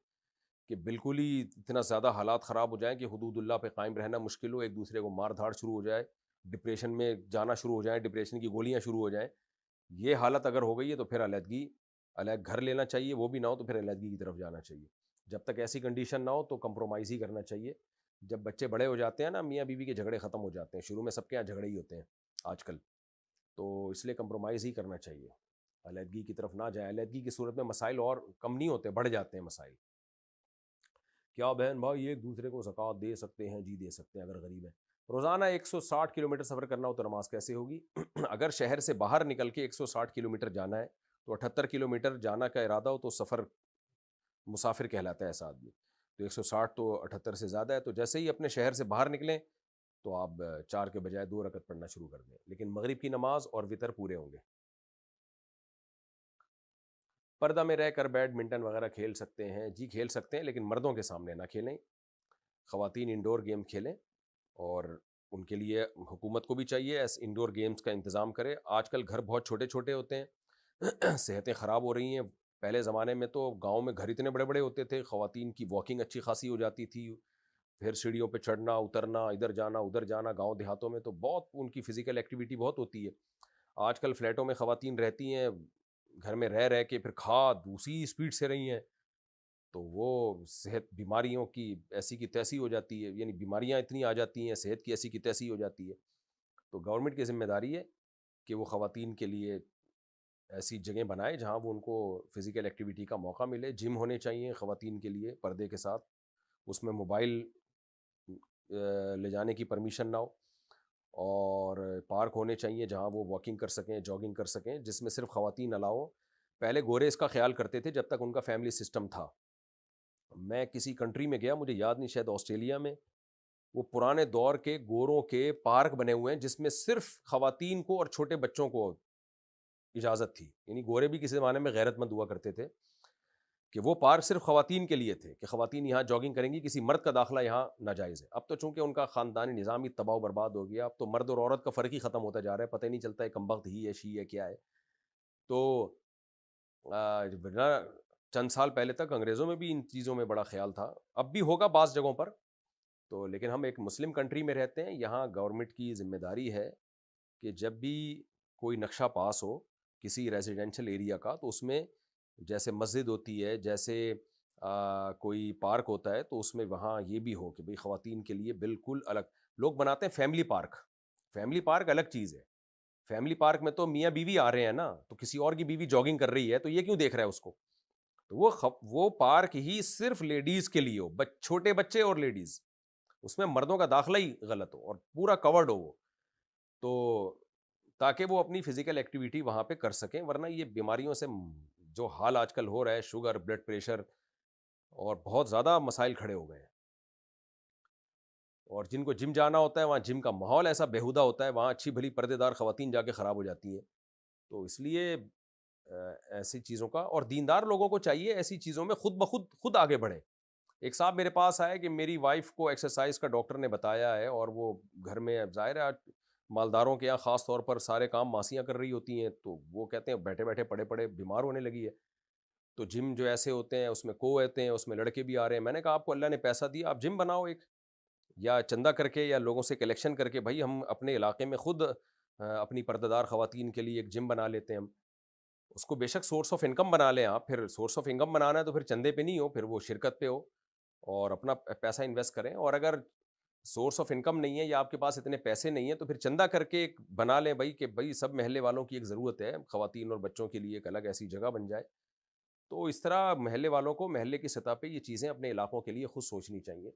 کہ بالکل ہی اتنا زیادہ حالات خراب ہو جائیں کہ حدود اللہ پہ قائم رہنا مشکل ہو، ایک دوسرے کو مار دھاڑ شروع ہو جائے، ڈپریشن میں جانا شروع ہو جائیں، ڈپریشن کی گولیاں شروع ہو جائیں. یہ حالت اگر ہو گئی ہے تو پھر علیحدہ گھر لینا چاہیے. وہ بھی نہ ہو تو پھر علیحدگی کی طرف جانا چاہیے. جب تک ایسی کنڈیشن نہ ہو تو کمپرومائز ہی کرنا چاہیے. جب بچے بڑے ہو جاتے ہیں نا، میاں بیوی کے جھگڑے ختم ہو جاتے ہیں. شروع میں سب کے یہاں جھگڑے ہی ہوتے ہیں آج کل، تو اس لیے کمپرومائز ہی کرنا چاہیے، علیحدگی کی طرف نہ جائیں. علیحدگی کی صورت میں مسائل اور کم نہیں ہوتے، بڑھ جاتے ہیں مسائل. کیا بہن بھائی ایک دوسرے کو زکوٰۃ دے سکتے ہیں؟ جی دے سکتے ہیں اگر غریب ہیں. روزانہ 160 کلومیٹر سفر کرنا ہو تو نماز کیسے ہوگی؟ اگر شہر سے باہر نکل کے 160 کلومیٹر جانا ہے تو 78 کلومیٹر جانا کا ارادہ ہو تو سفر مسافر کہلاتا ہے ایسا آدمی. تو 160 تو 78 سے زیادہ ہے. تو جیسے ہی اپنے شہر سے باہر نکلیں تو آپ 4 کے بجائے 2 رکعت پڑھنا شروع کر دیں، لیکن مغرب کی نماز اور وتر پورے ہوں گے. پردہ میں رہ کر بیڈمنٹن وغیرہ کھیل سکتے ہیں؟ جی کھیل سکتے ہیں، لیکن مردوں کے سامنے نہ کھیلیں. خواتین انڈور گیم کھیلیں، اور ان کے لیے حکومت کو بھی چاہیے ایسے انڈور گیمز کا انتظام کرے. آج کل گھر بہت چھوٹے چھوٹے ہوتے ہیں، صحتیں خراب ہو رہی ہیں. پہلے زمانے میں تو گاؤں میں گھر اتنے بڑے بڑے ہوتے تھے، خواتین کی واکنگ اچھی خاصی ہو جاتی تھی، پھر سیڑھیوں پہ چڑھنا اترنا، ادھر جانا ادھر جانا. گاؤں دیہاتوں میں تو بہت ان کی فزیکل ایکٹیویٹی بہت ہوتی ہے. آج کل فلیٹوں میں خواتین رہتی ہیں، گھر میں رہ کے پھر کھاد اسی اسپیڈ سے رہی ہیں، تو وہ صحت بیماریوں کی ایسی کی تیسی ہو جاتی ہے. یعنی بیماریاں اتنی آ جاتی ہیں، صحت کی ایسی کی تیسی ہو جاتی ہے. تو گورنمنٹ کی ذمہ داری ہے کہ وہ خواتین کے لیے ایسی جگہیں بنائے جہاں وہ ان کو فزیکل ایکٹیویٹی کا موقع ملے. جم ہونے چاہیے خواتین کے لیے پردے کے ساتھ، اس میں موبائل لے جانے کی پرمیشن نہ ہو، اور پارک ہونے چاہیے جہاں وہ واکنگ کر سکیں، جاگنگ کر سکیں، جس میں صرف خواتین الاؤ. پہلے گورے اس کا خیال کرتے تھے جب تک ان کا فیملی سسٹم تھا. میں کسی کنٹری میں گیا، مجھے یاد نہیں، شاید آسٹریلیا میں، وہ پرانے دور کے گوروں کے پارک بنے ہوئے ہیں جس میں صرف خواتین کو اور چھوٹے بچوں کو اجازت تھی. یعنی گورے بھی کسی زمانے میں غیرت مند ہوا کرتے تھے. کہ وہ پارک صرف خواتین کے لیے تھے کہ خواتین یہاں جاگنگ کریں گی, کسی مرد کا داخلہ یہاں ناجائز ہے. اب تو چونکہ ان کا خاندانی نظام ہی تباہ و برباد ہو گیا, اب تو مرد اور عورت کا فرق ہی ختم ہوتا جا رہا ہے, پتہ ہی نہیں چلتا ہے کمبخت ہی ہے, شی ہے, کیا ہے. تو چند سال پہلے تک انگریزوں میں بھی ان چیزوں میں بڑا خیال تھا, اب بھی ہوگا بعض جگہوں پر. تو لیکن ہم ایک مسلم کنٹری میں رہتے ہیں, یہاں گورنمنٹ کی ذمہ داری ہے کہ جب بھی کوئی نقشہ پاس ہو کسی ریزیڈینشل ایریا کا, تو اس میں جیسے مسجد ہوتی ہے, جیسے کوئی پارک ہوتا ہے, تو اس میں وہاں یہ بھی ہو کہ بھئی خواتین کے لیے بالکل الگ. لوگ بناتے ہیں فیملی پارک, فیملی پارک الگ چیز ہے. فیملی پارک میں تو میاں بیوی آ رہے ہیں نا, تو کسی اور کی بیوی جاگنگ کر رہی ہے تو یہ کیوں دیکھ رہا ہے اس کو. تو وہ پارک ہی صرف لیڈیز کے لیے ہو, چھوٹے بچے اور لیڈیز, اس میں مردوں کا داخلہ ہی غلط ہو اور پورا کورڈ ہو وہ, تو تاکہ وہ اپنی فزیکل ایکٹیویٹی وہاں پہ کر سکیں. ورنہ یہ بیماریوں سے جو حال آج کل ہو رہا ہے, شوگر, بلڈ پریشر اور بہت زیادہ مسائل کھڑے ہو گئے ہیں. اور جن کو جم جانا ہوتا ہے, وہاں جم کا ماحول ایسا بیہودہ ہوتا ہے, وہاں اچھی بھلی پردے دار خواتین جا کے خراب ہو جاتی ہیں. تو اس لیے ایسی چیزوں کا, اور دیندار لوگوں کو چاہیے ایسی چیزوں میں خود آگے بڑھیں. ایک صاحب میرے پاس آئے کہ میری وائف کو ایکسرسائز کا ڈاکٹر نے بتایا ہے, اور وہ گھر میں, ظاہر ہے مالداروں کے یہاں خاص طور پر سارے کام ماسیاں کر رہی ہوتی ہیں, تو وہ کہتے ہیں بیٹھے بیٹھے پڑے بیمار ہونے لگی ہے. تو جم جو ایسے ہوتے ہیں اس میں ہوتے ہیں, اس میں لڑکے بھی آ رہے ہیں. میں نے کہا آپ کو اللہ نے پیسہ دیا, آپ جم بناؤ ایک, یا چندہ کر کے یا لوگوں سے کلیکشن کر کے, بھائی ہم اپنے علاقے میں خود اپنی پردہ دار خواتین کے لیے ایک جم بنا لیتے ہیں. ہم اس کو بے شک سورس آف انکم بنا لیں آپ, پھر سورس آف انکم بنانا ہے تو پھر چندے پہ نہیں ہو, پھر وہ شرکت پہ ہو اور اپنا پیسہ انویسٹ کریں. اور اگر سورس آف انکم نہیں ہے یا آپ کے پاس اتنے پیسے نہیں ہیں, تو پھر چندہ کر کے ایک بنا لیں بھائی, کہ بھائی سب محلے والوں کی ایک ضرورت ہے, خواتین اور بچوں کے لیے ایک الگ ایسی جگہ بن جائے. تو اس طرح محلے والوں کو محلے کی سطح پہ یہ چیزیں اپنے علاقوں کے لیے خود سوچنی چاہیے.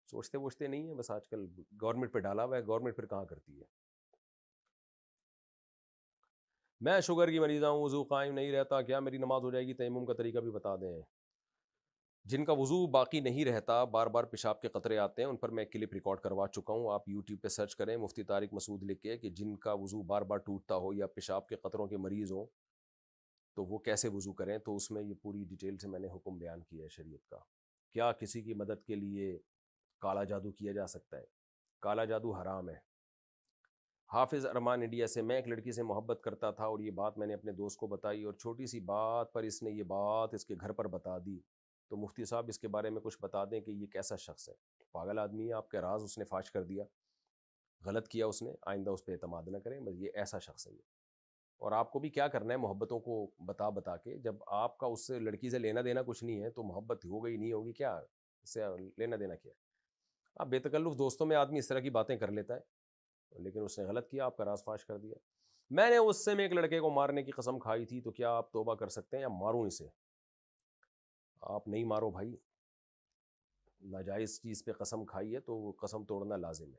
سوچتے نہیں ہیں, بس آج کل گورنمنٹ پہ ڈالا ہوا ہے, گورنمنٹ پھر کہاں کرتی ہے. میں شوگر کی مریض ہوں, وضو قائم نہیں رہتا, کیا میری نماز ہو جائے گی؟ تیمم کا طریقہ بھی بتا دیں. جن کا وضو باقی نہیں رہتا, بار بار پیشاب کے قطرے آتے ہیں, ان پر میں ایک کلپ ریکارڈ کروا چکا ہوں, آپ یوٹیوب پہ سرچ کریں مفتی طارق مسعود لکھ کے, کہ جن کا وضو بار بار ٹوٹتا ہو یا پیشاب کے قطروں کے مریض ہوں تو وہ کیسے وضو کریں. تو اس میں یہ پوری ڈیٹیل سے میں نے حکم بیان کیا ہے شریعت کا. کیا کسی کی مدد کے لیے کالا جادو کیا جا سکتا ہے؟ کالا جادو حرام ہے. حافظ ارمان انڈیا سے, میں ایک لڑکی سے محبت کرتا تھا اور یہ بات میں نے اپنے دوست کو بتائی, اور چھوٹی سی بات پر اس نے یہ بات اس کے گھر پر بتا دی. تو مفتی صاحب اس کے بارے میں کچھ بتا دیں کہ یہ کیسا شخص ہے. پاگل آدمی ہے, آپ کے راز اس نے فاش کر دیا, غلط کیا اس نے, آئندہ اس پہ اعتماد نہ کریں. بس یہ ایسا شخص ہے یہ. اور آپ کو بھی کیا کرنا ہے محبتوں کو بتا کے, جب آپ کا اس سے لڑکی سے لینا دینا کچھ نہیں ہے, تو محبت ہو گئی نہیں ہوگی, کیا اس سے لینا دینا کیا ہے. آپ بے تکلف دوستوں میں آدمی اس طرح کی باتیں کر لیتا ہے, لیکن اس نے غلط کیا, آپ کا راز فاش کر دیا. میں نے اس سے ایک لڑکے کو مارنے کی قسم کھائی تھی, تو کیا آپ توبہ کر سکتے ہیں یا ماروں اسے؟ آپ نہیں مارو بھائی, ناجائز چیز پہ قسم کھائی ہے تو وہ قسم توڑنا لازم ہے.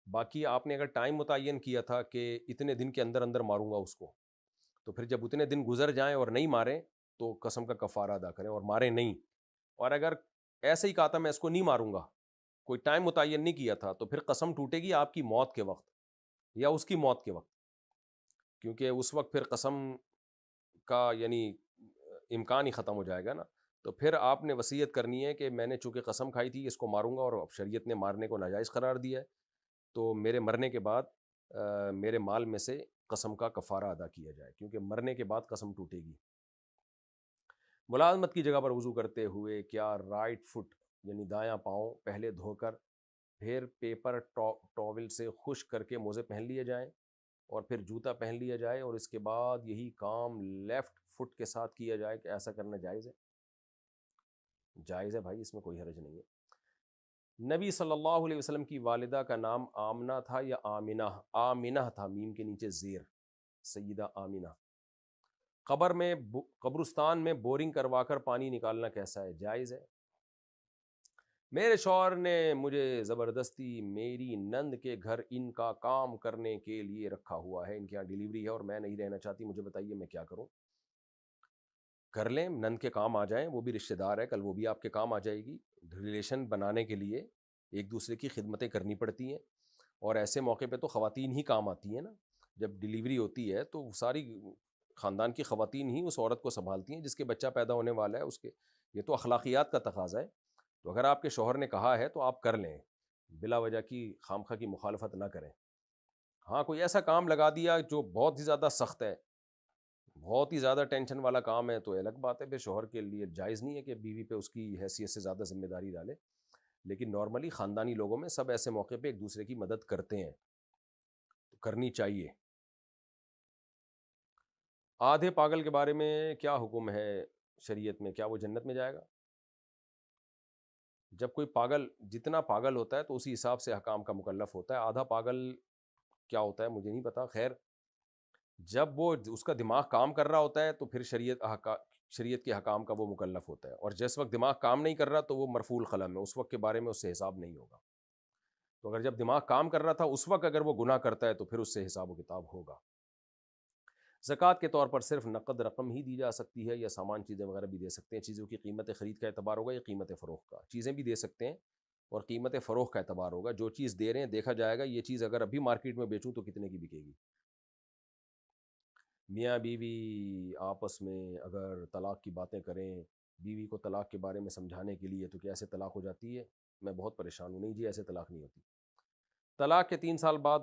باقی آپ نے اگر ٹائم متعین کیا تھا کہ اتنے دن کے اندر اندر ماروں گا اس کو, تو پھر جب اتنے دن گزر جائیں اور نہیں ماریں تو قسم کا کفارہ ادا کریں اور ماریں نہیں. اور اگر ایسے ہی کہا تھا میں اس کو نہیں ماروں گا, کوئی ٹائم متعین نہیں کیا تھا, تو پھر قسم ٹوٹے گی آپ کی موت کے وقت یا اس کی موت کے وقت, کیونکہ اس وقت پھر قسم کا یعنی امکان ہی ختم ہو جائے گا نا. تو پھر آپ نے وصیت کرنی ہے کہ میں نے چونکہ قسم کھائی تھی اس کو ماروں گا, اور اب شریعت نے مارنے کو ناجائز قرار دیا ہے, تو میرے مرنے کے بعد میرے مال میں سے قسم کا کفارہ ادا کیا جائے, کیونکہ مرنے کے بعد قسم ٹوٹے گی. ملازمت کی جگہ پر وضو کرتے ہوئے کیا رائٹ فٹ یعنی دایاں پاؤں پہلے دھو کر پھر پیپر ٹاول سے خشک کر کے موزے پہن لیے جائیں اور پھر جوتا پہن لیا جائے, اور اس کے بعد یہی کام لیفٹ فٹ کے ساتھ کیا جائے؟ کہ ایسا کرنا جائز ہے؟ جائز ہے بھائی, اس میں کوئی حرج نہیں ہے. نبی صلی اللہ علیہ وسلم کی والدہ کا نام آمنہ تھا یا آمنہ؟ آمنہ تھا, میم کے نیچے زیر, سیدہ آمنہ. قبرستان میں بورنگ کروا کر پانی نکالنا کیسا ہے؟ جائز ہے. میرے شوہر نے مجھے زبردستی میری نند کے گھر ان کا کام کرنے کے لیے رکھا ہوا ہے, ان کے یہاں ڈیلیوری ہے اور میں نہیں رہنا چاہتی, مجھے بتائیے میں کیا کروں؟ کر لیں, نند کے کام آ جائیں, وہ بھی رشتہ دار ہے, کل وہ بھی آپ کے کام آ جائے گی. ریلیشن بنانے کے لیے ایک دوسرے کی خدمتیں کرنی پڑتی ہیں, اور ایسے موقع پہ تو خواتین ہی کام آتی ہیں نا. جب ڈیلیوری ہوتی ہے تو ساری خاندان کی خواتین ہی اس عورت کو سنبھالتی ہیں, جس کے بچہ پیدا ہونے والا ہے اس کے یہ تو اخلاقیات کا تقاضا ہے. تو اگر آپ کے شوہر نے کہا ہے تو آپ کر لیں, بلا وجہ کی خامخواہ کی مخالفت نہ کریں. ہاں کوئی ایسا کام لگا دیا جو بہت ہی زیادہ سخت ہے, بہت ہی زیادہ ٹینشن والا کام ہے, تو الگ بات ہے, پھر شوہر کے لیے جائز نہیں ہے کہ بیوی پہ اس کی حیثیت سے زیادہ ذمہ داری ڈالے. لیکن نارملی خاندانی لوگوں میں سب ایسے موقع پہ ایک دوسرے کی مدد کرتے ہیں, تو کرنی چاہیے. آدھے پاگل کے بارے میں کیا حکم ہے شریعت میں, کیا وہ جنت میں جائے گا؟ جب کوئی پاگل جتنا پاگل ہوتا ہے تو اسی حساب سے احکام کا مکلف ہوتا ہے. آدھا پاگل کیا ہوتا ہے مجھے نہیں پتا, خیر جب وہ اس کا دماغ کام کر رہا ہوتا ہے تو پھر شریعت کے حکام کا وہ مکلف ہوتا ہے, اور جس وقت دماغ کام نہیں کر رہا تو وہ مرفوع القلم ہے, اس وقت کے بارے میں اس سے حساب نہیں ہوگا. تو اگر جب دماغ کام کر رہا تھا اس وقت اگر وہ گناہ کرتا ہے تو پھر اس سے حساب و کتاب ہوگا. زکوٰۃ کے طور پر صرف نقد رقم ہی دی جا سکتی ہے یا سامان چیزیں وغیرہ بھی دے سکتے ہیں؟ چیزوں کی قیمت خرید کا اعتبار ہوگا یا قیمت فروخت کا؟ چیزیں بھی دے سکتے ہیں اور قیمت فروخت کا اعتبار ہوگا. جو چیز دے رہے ہیں دیکھا جائے گا یہ چیز اگر ابھی مارکیٹ میں بیچوں تو کتنے کی بکے گی. میاں بیوی آپس میں اگر طلاق کی باتیں کریں, بیوی کو طلاق کے بارے میں سمجھانے کے لیے, تو کیا ایسے طلاق ہو جاتی ہے؟ میں بہت پریشان ہوں. نہیں جی, ایسے طلاق نہیں ہوتی. طلاق کے 3 سال بعد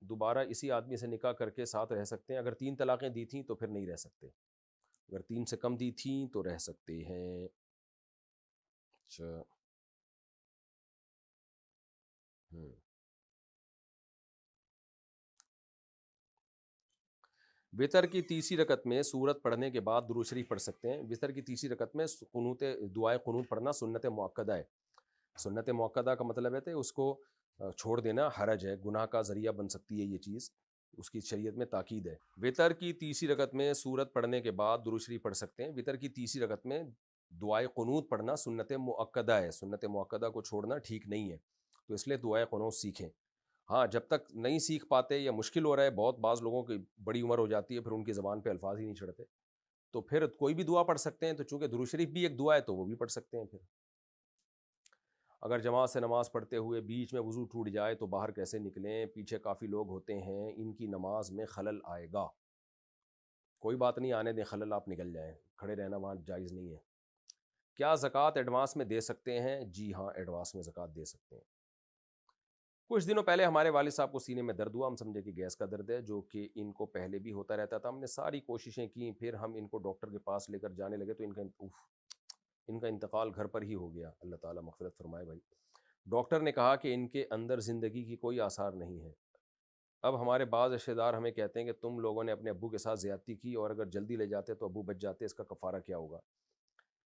دوبارہ اسی آدمی سے نکاح کر کے ساتھ رہ سکتے ہیں. اگر 3 طلاقیں دی تھیں تو پھر نہیں رہ سکتے, اگر 3 سے کم دی تھیں تو رہ سکتے ہیں. اچھا وطر کی تیسری رکعت میں سورت پڑھنے کے بعد درود شریف پڑھ سکتے ہیں. وطر کی تیسری رکعت میں دعائے قنوت پڑھنا سنت مؤکدہ ہے. سنت مؤکدہ کا مطلب ہے کہ اس کو چھوڑ دینا حرج ہے, گناہ کا ذریعہ بن سکتی ہے یہ چیز, اس کی شریعت میں تاکید ہے. وطر کی تیسری رکعت میں سورت پڑھنے کے بعد درود شریف پڑھ سکتے ہیں. وطر کی تیسری رکعت میں دعائے قنوت پڑھنا سنت مؤکدہ ہے, سنت مؤکدہ کو چھوڑنا ٹھیک نہیں ہے, تو اس لیے دعائے قنوت سیکھیں. ہاں جب تک نہیں سیکھ پاتے یا مشکل ہو رہا ہے, بہت بعض لوگوں کی بڑی عمر ہو جاتی ہے پھر ان کی زبان پہ الفاظ ہی نہیں چڑھتے, تو پھر کوئی بھی دعا پڑھ سکتے ہیں. تو چونکہ درود شریف بھی ایک دعا ہے تو وہ بھی پڑھ سکتے ہیں. پھر اگر جماعت سے نماز پڑھتے ہوئے بیچ میں وضو ٹوٹ جائے تو باہر کیسے نکلیں؟ پیچھے کافی لوگ ہوتے ہیں, ان کی نماز میں خلل آئے گا. کوئی بات نہیں, آنے دیں خلل, آپ نکل جائیں, کھڑے رہنا وہاں جائز نہیں ہے. کیا زکوٰۃ ایڈوانس میں دے سکتے ہیں؟ جی ہاں, ایڈوانس میں زکوٰۃ دے سکتے ہیں. کچھ دنوں پہلے ہمارے والد صاحب کو سینے میں درد ہوا, ہم سمجھے کہ گیس کا درد ہے, جو کہ ان کو پہلے بھی ہوتا رہتا تھا. ہم نے ساری کوششیں کی, پھر ہم ان کو ڈاکٹر کے پاس لے کر جانے لگے تو ان کا انتقال گھر پر ہی ہو گیا. اللہ تعالیٰ مغفرت فرمائے بھائی. ڈاکٹر نے کہا کہ ان کے اندر زندگی کی کوئی آثار نہیں ہے. اب ہمارے بعض رشتہ دار ہمیں کہتے ہیں کہ تم لوگوں نے اپنے ابو کے ساتھ زیادتی کی, اور اگر جلدی لے جاتے تو ابو بچ جاتے, اس کا کفارہ کیا ہوگا؟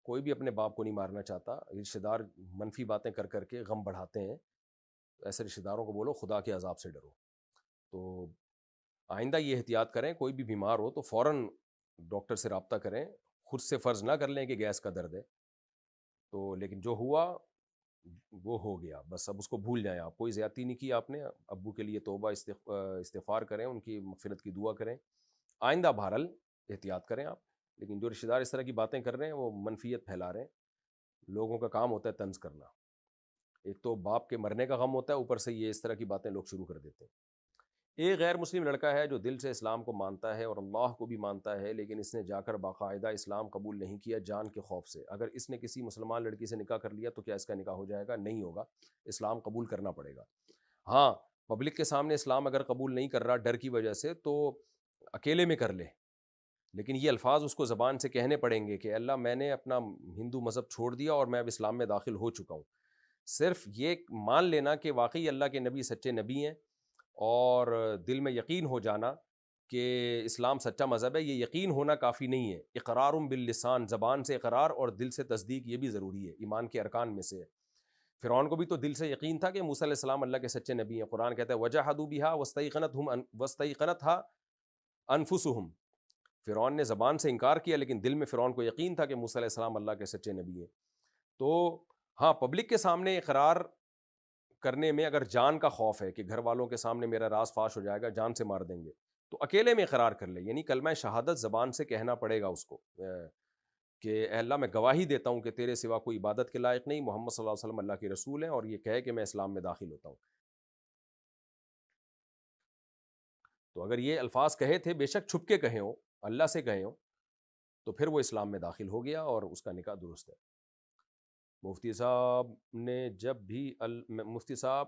کوئی بھی اپنے باپ کو نہیں مارنا چاہتا. رشتہ دار منفی باتیں کر کر کے غم بڑھاتے ہیں, ایسے رشتہ داروں کو بولو خدا کے عذاب سے ڈرو. تو آئندہ یہ احتیاط کریں, کوئی بھی بیمار ہو تو فوراً ڈاکٹر سے رابطہ کریں, خود سے فرض نہ کر لیں کہ گیس کا درد ہے. تو لیکن جو ہوا وہ ہو گیا, بس اب اس کو بھول جائیں. آپ کوئی زیادتی نہیں کی آپ نے, ابو کے لیے توبہ استغفار کریں, ان کی مغفرت کی دعا کریں. آئندہ بہرحال احتیاط کریں آپ. لیکن جو رشتہ دار اس طرح کی باتیں کر رہے ہیں وہ منفیت پھیلا رہے ہیں. لوگوں کا کام ہوتا ہے طنز کرنا. ایک تو باپ کے مرنے کا غم ہوتا ہے, اوپر سے یہ اس طرح کی باتیں لوگ شروع کر دیتے ہیں. ایک غیر مسلم لڑکا ہے جو دل سے اسلام کو مانتا ہے اور اللہ کو بھی مانتا ہے, لیکن اس نے جا کر باقاعدہ اسلام قبول نہیں کیا جان کے خوف سے. اگر اس نے کسی مسلمان لڑکی سے نکاح کر لیا تو کیا اس کا نکاح ہو جائے گا؟ نہیں ہوگا, اسلام قبول کرنا پڑے گا. ہاں پبلک کے سامنے اسلام اگر قبول نہیں کر رہا ڈر کی وجہ سے تو اکیلے میں کر لے, لیکن یہ الفاظ اس کو زبان سے کہنے پڑیں گے کہ اللہ میں نے اپنا ہندو مذہب چھوڑ دیا اور میں اب اسلام میں داخل ہو چکا ہوں. صرف یہ مان لینا کہ واقعی اللہ کے نبی سچے نبی ہیں اور دل میں یقین ہو جانا کہ اسلام سچا مذہب ہے, یہ یقین ہونا کافی نہیں ہے. اقرار باللسان, زبان سے اقرار اور دل سے تصدیق, یہ بھی ضروری ہے, ایمان کے ارکان میں سے ہے. فرعون کو بھی تو دل سے یقین تھا کہ موسیٰ علیہ السلام اللہ کے سچے نبی ہیں. قرآن کہتا ہے وجحدوا بها واستيقنتها انفسهم. فرعون نے زبان سے انکار کیا لیکن دل میں فرعون کو یقین تھا کہ موسیٰ علیہ السلام اللہ کے سچے نبی ہیں. تو ہاں پبلک کے سامنے اقرار کرنے میں اگر جان کا خوف ہے کہ گھر والوں کے سامنے میرا راز فاش ہو جائے گا, جان سے مار دیں گے, تو اکیلے میں اقرار کر لے. یعنی کلمہ شہادت زبان سے کہنا پڑے گا اس کو کہ اے اللہ میں گواہی دیتا ہوں کہ تیرے سوا کوئی عبادت کے لائق نہیں, محمد صلی اللہ علیہ وسلم اللہ کے رسول ہیں, اور یہ کہے کہ میں اسلام میں داخل ہوتا ہوں. تو اگر یہ الفاظ کہے تھے, بے شک چھپ کے کہے ہوں, اللہ سے کہے ہوں, تو پھر وہ اسلام میں داخل ہو گیا اور اس کا نکاح درست ہے۔ مفتی صاحب نے جب بھی مفتی صاحب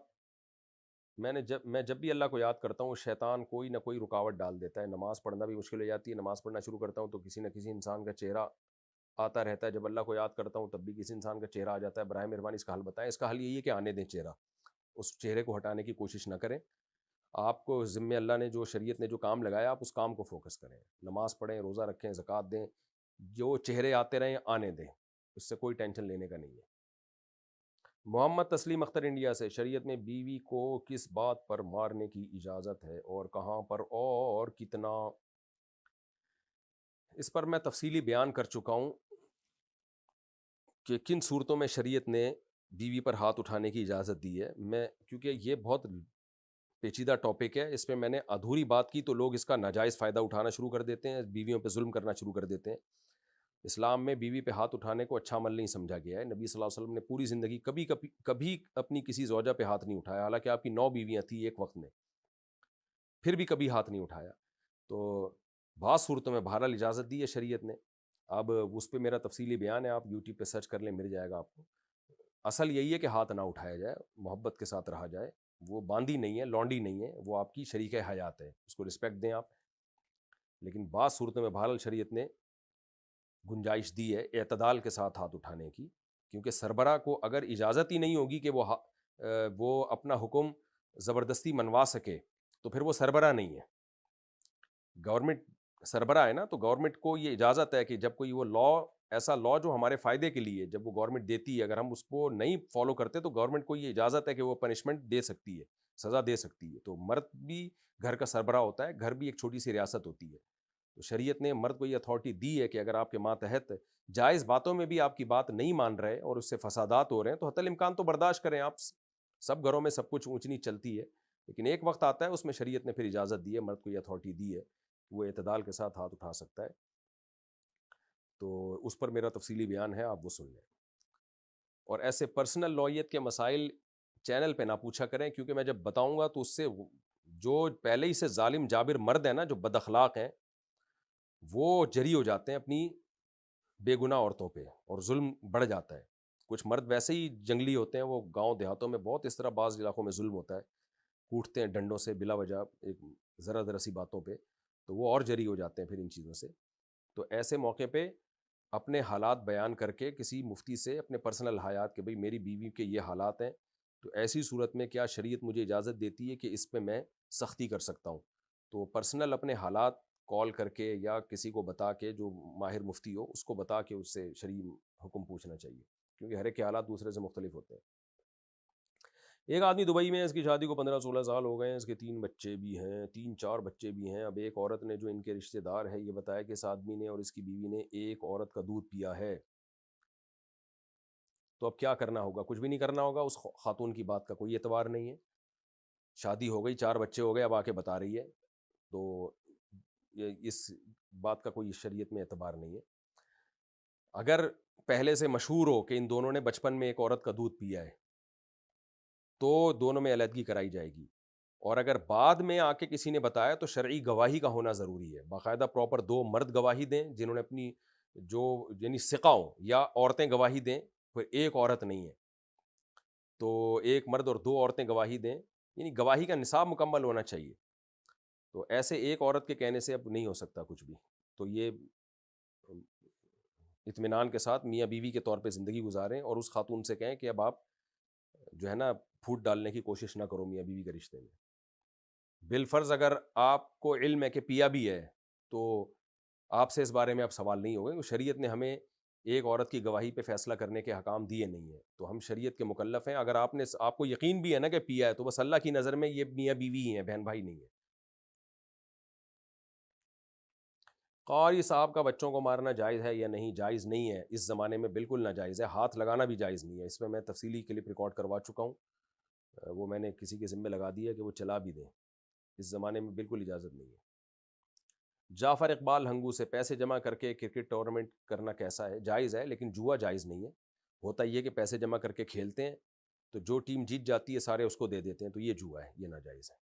میں جب بھی اللہ کو یاد کرتا ہوں شیطان کوئی نہ کوئی رکاوٹ ڈال دیتا ہے، نماز پڑھنا بھی مشکل ہو جاتی ہے، نماز پڑھنا شروع کرتا ہوں تو کسی نہ کسی انسان کا چہرہ آتا رہتا ہے، جب اللہ کو یاد کرتا ہوں تب بھی کسی انسان کا چہرہ آ جاتا ہے۔ براہ مہربانی اس کا حل بتائیں۔ اس کا حل یہی ہے کہ آنے دیں چہرہ، اس چہرے کو ہٹانے کی کوشش نہ کریں۔ آپ کو ذمہ اللہ نے جو شریعت نے جو کام لگایا آپ اس کام کو فوکس کریں، نماز پڑھیں، روزہ رکھیں، زکوٰۃ دیں، جو چہرے آتے رہیں آنے دیں، اس سے کوئی ٹینشن لینے کا نہیں ہے۔ محمد تسلیم اختر انڈیا سے، شریعت میں بیوی کو کس بات پر مارنے کی اجازت ہے اور کہاں پر اور کتنا؟ اس پر میں تفصیلی بیان کر چکا ہوں کہ کن صورتوں میں شریعت نے بیوی پر ہاتھ اٹھانے کی اجازت دی ہے۔ کیونکہ یہ بہت پیچیدہ ٹاپک ہے، اس پہ میں نے ادھوری بات کی تو لوگ اس کا ناجائز فائدہ اٹھانا شروع کر دیتے ہیں، بیویوں پہ ظلم کرنا شروع کر دیتے ہیں۔ اسلام میں بیوی پہ ہاتھ اٹھانے کو اچھا عمل نہیں سمجھا گیا ہے۔ نبی صلی اللہ علیہ وسلم نے پوری زندگی کبھی اپنی کسی زوجہ پہ ہاتھ نہیں اٹھایا، حالانکہ آپ کی 9 بیویاں تھیں ایک وقت میں، پھر بھی کبھی ہاتھ نہیں اٹھایا۔ تو بعض صورتوں میں بہرحال اجازت دی ہے شریعت نے، اب اس پہ میرا تفصیلی بیان ہے، آپ یوٹیوب پہ سرچ کر لیں، مل جائے گا آپ کو۔ اصل یہی ہے کہ ہاتھ نہ اٹھایا جائے، محبت کے ساتھ رہا جائے، وہ باندھی نہیں ہے، لونڈی نہیں ہے، وہ آپ کی شریک حیات ہے، اس کو رسپیکٹ دیں آپ۔ لیکن بعض صورتوں میں بہرحال شریعت نے گنجائش دی ہے اعتدال کے ساتھ ہاتھ اٹھانے کی، کیونکہ سربراہ کو اگر اجازت ہی نہیں ہوگی کہ وہ اپنا حکم زبردستی منوا سکے تو پھر وہ سربراہ نہیں ہے۔ گورنمنٹ سربراہ ہے نا، تو گورنمنٹ کو یہ اجازت ہے کہ جب کوئی وہ ایسا لا جو ہمارے فائدے کے لیے جب وہ گورنمنٹ دیتی ہے، اگر ہم اس کو نہیں فالو کرتے تو گورنمنٹ کو یہ اجازت ہے کہ وہ پنشمنٹ دے سکتی ہے، سزا دے سکتی ہے۔ تو مرد بھی گھر کا سربراہ ہوتا ہے، گھر بھی ایک چھوٹی سی ریاست ہوتی ہے، تو شریعت نے مرد کو یہ اتھارٹی دی ہے کہ اگر آپ کے ماتحت جائز باتوں میں بھی آپ کی بات نہیں مان رہے اور اس سے فسادات ہو رہے ہیں تو حتی الامکان تو برداشت کریں آپ۔ سب گھروں میں سب کچھ اونچ نیچ چلتی ہے، لیکن ایک وقت آتا ہے اس میں شریعت نے پھر اجازت دی ہے، مرد کو یہ اتھارٹی دی ہے کہ وہ اعتدال کے ساتھ ہاتھ اٹھا سکتا ہے۔ تو اس پر میرا تفصیلی بیان ہے، آپ وہ سن لیں۔ اور ایسے پرسنل لائیت کے مسائل چینل پہ نہ پوچھا کریں، کیونکہ میں جب بتاؤں گا تو اس سے جو پہلے ہی سے ظالم جابر مرد ہیں نا، جو بد اخلاق ہیں، وہ جری ہو جاتے ہیں اپنی بے گناہ عورتوں پہ اور ظلم بڑھ جاتا ہے۔ کچھ مرد ویسے ہی جنگلی ہوتے ہیں، وہ گاؤں دیہاتوں میں بہت اس طرح بعض علاقوں میں ظلم ہوتا ہے، کوٹتے ہیں ڈنڈوں سے بلا وجہ ایک ذرا سی باتوں پہ، تو وہ اور جری ہو جاتے ہیں پھر ان چیزوں سے۔ تو ایسے موقع پہ اپنے حالات بیان کر کے کسی مفتی سے اپنے پرسنل حیات کہ بھئی میری بیوی کے یہ حالات ہیں، تو ایسی صورت میں کیا شریعت مجھے اجازت دیتی ہے کہ اس پہ میں سختی کر سکتا ہوں؟ تو پرسنل اپنے حالات کال کر کے یا کسی کو بتا کے، جو ماہر مفتی ہو اس کو بتا کے اس سے شرعی حکم پوچھنا چاہیے، کیونکہ ہر ایک کے حالات دوسرے سے مختلف ہوتے ہیں۔ ایک آدمی دبئی میں ہے، اس کی شادی کو 15-16 سال ہو گئے ہیں، اس کے 3 بچے بھی ہیں، 3-4 بچے بھی ہیں۔ اب ایک عورت نے جو ان کے رشتہ دار ہے یہ بتایا کہ اس آدمی نے اور اس کی بیوی نے ایک عورت کا دودھ پیا ہے، تو اب کیا کرنا ہوگا؟ کچھ بھی نہیں کرنا ہوگا، اس خاتون کی بات کا کوئی اعتبار نہیں ہے، شادی ہو گئی، 4 بچے ہو گئے، اب آ کے بتا رہی ہے، تو اس بات کا کوئی شریعت میں اعتبار نہیں ہے۔ اگر پہلے سے مشہور ہو کہ ان دونوں نے بچپن میں ایک عورت کا دودھ پیا ہے تو دونوں میں علیحدگی کرائی جائے گی، اور اگر بعد میں آ کے کسی نے بتایا تو شرعی گواہی کا ہونا ضروری ہے، باقاعدہ پراپر 2 مرد گواہی دیں جنہوں نے اپنی جو یعنی ثقہ ہوں، یا عورتیں گواہی دیں، پھر ایک عورت نہیں ہے تو ایک مرد اور 2 عورتیں گواہی دیں، یعنی گواہی کا نصاب مکمل ہونا چاہیے۔ تو ایسے ایک عورت کے کہنے سے اب نہیں ہو سکتا کچھ بھی، تو یہ اطمینان کے ساتھ میاں بیوی کے طور پہ زندگی گزاریں، اور اس خاتون سے کہیں کہ اب آپ جو ہے نا پھوٹ ڈالنے کی کوشش نہ کرو میاں بیوی کے رشتے میں۔ بالفرض اگر آپ کو علم ہے کہ پیا بھی ہے تو آپ سے اس بارے میں اب سوال نہیں ہوگا، کیونکہ شریعت نے ہمیں ایک عورت کی گواہی پہ فیصلہ کرنے کے حکام دیے نہیں ہیں، تو ہم شریعت کے مکلف ہیں۔ اگر آپ کو یقین بھی ہے نا کہ پیا ہے تو بس اللہ کی نظر میں یہ میاں بیوی ہی ہیں، بہن بھائی نہیں ہیں۔ قاری صاحب کا بچوں کو مارنا جائز ہے یا نہیں؟ جائز نہیں ہے، اس زمانے میں بالکل ناجائز ہے، ہاتھ لگانا بھی جائز نہیں ہے، اس میں تفصیلی کلپ ریکارڈ کروا چکا ہوں، وہ میں نے کسی کے ذمہ لگا دی ہے کہ وہ چلا بھی دیں، اس زمانے میں بالکل اجازت نہیں ہے۔ جعفر اقبال ہنگو سے، پیسے جمع کر کے کرکٹ ٹورنامنٹ کرنا کیسا ہے؟ جائز ہے، لیکن جوا جائز نہیں ہے۔ ہوتا یہ کہ پیسے جمع کر کے کھیلتے ہیں تو جو ٹیم جیت جاتی ہے سارے اس کو دے دیتے ہیں، تو یہ جوا ہے، یہ ناجائز ہے۔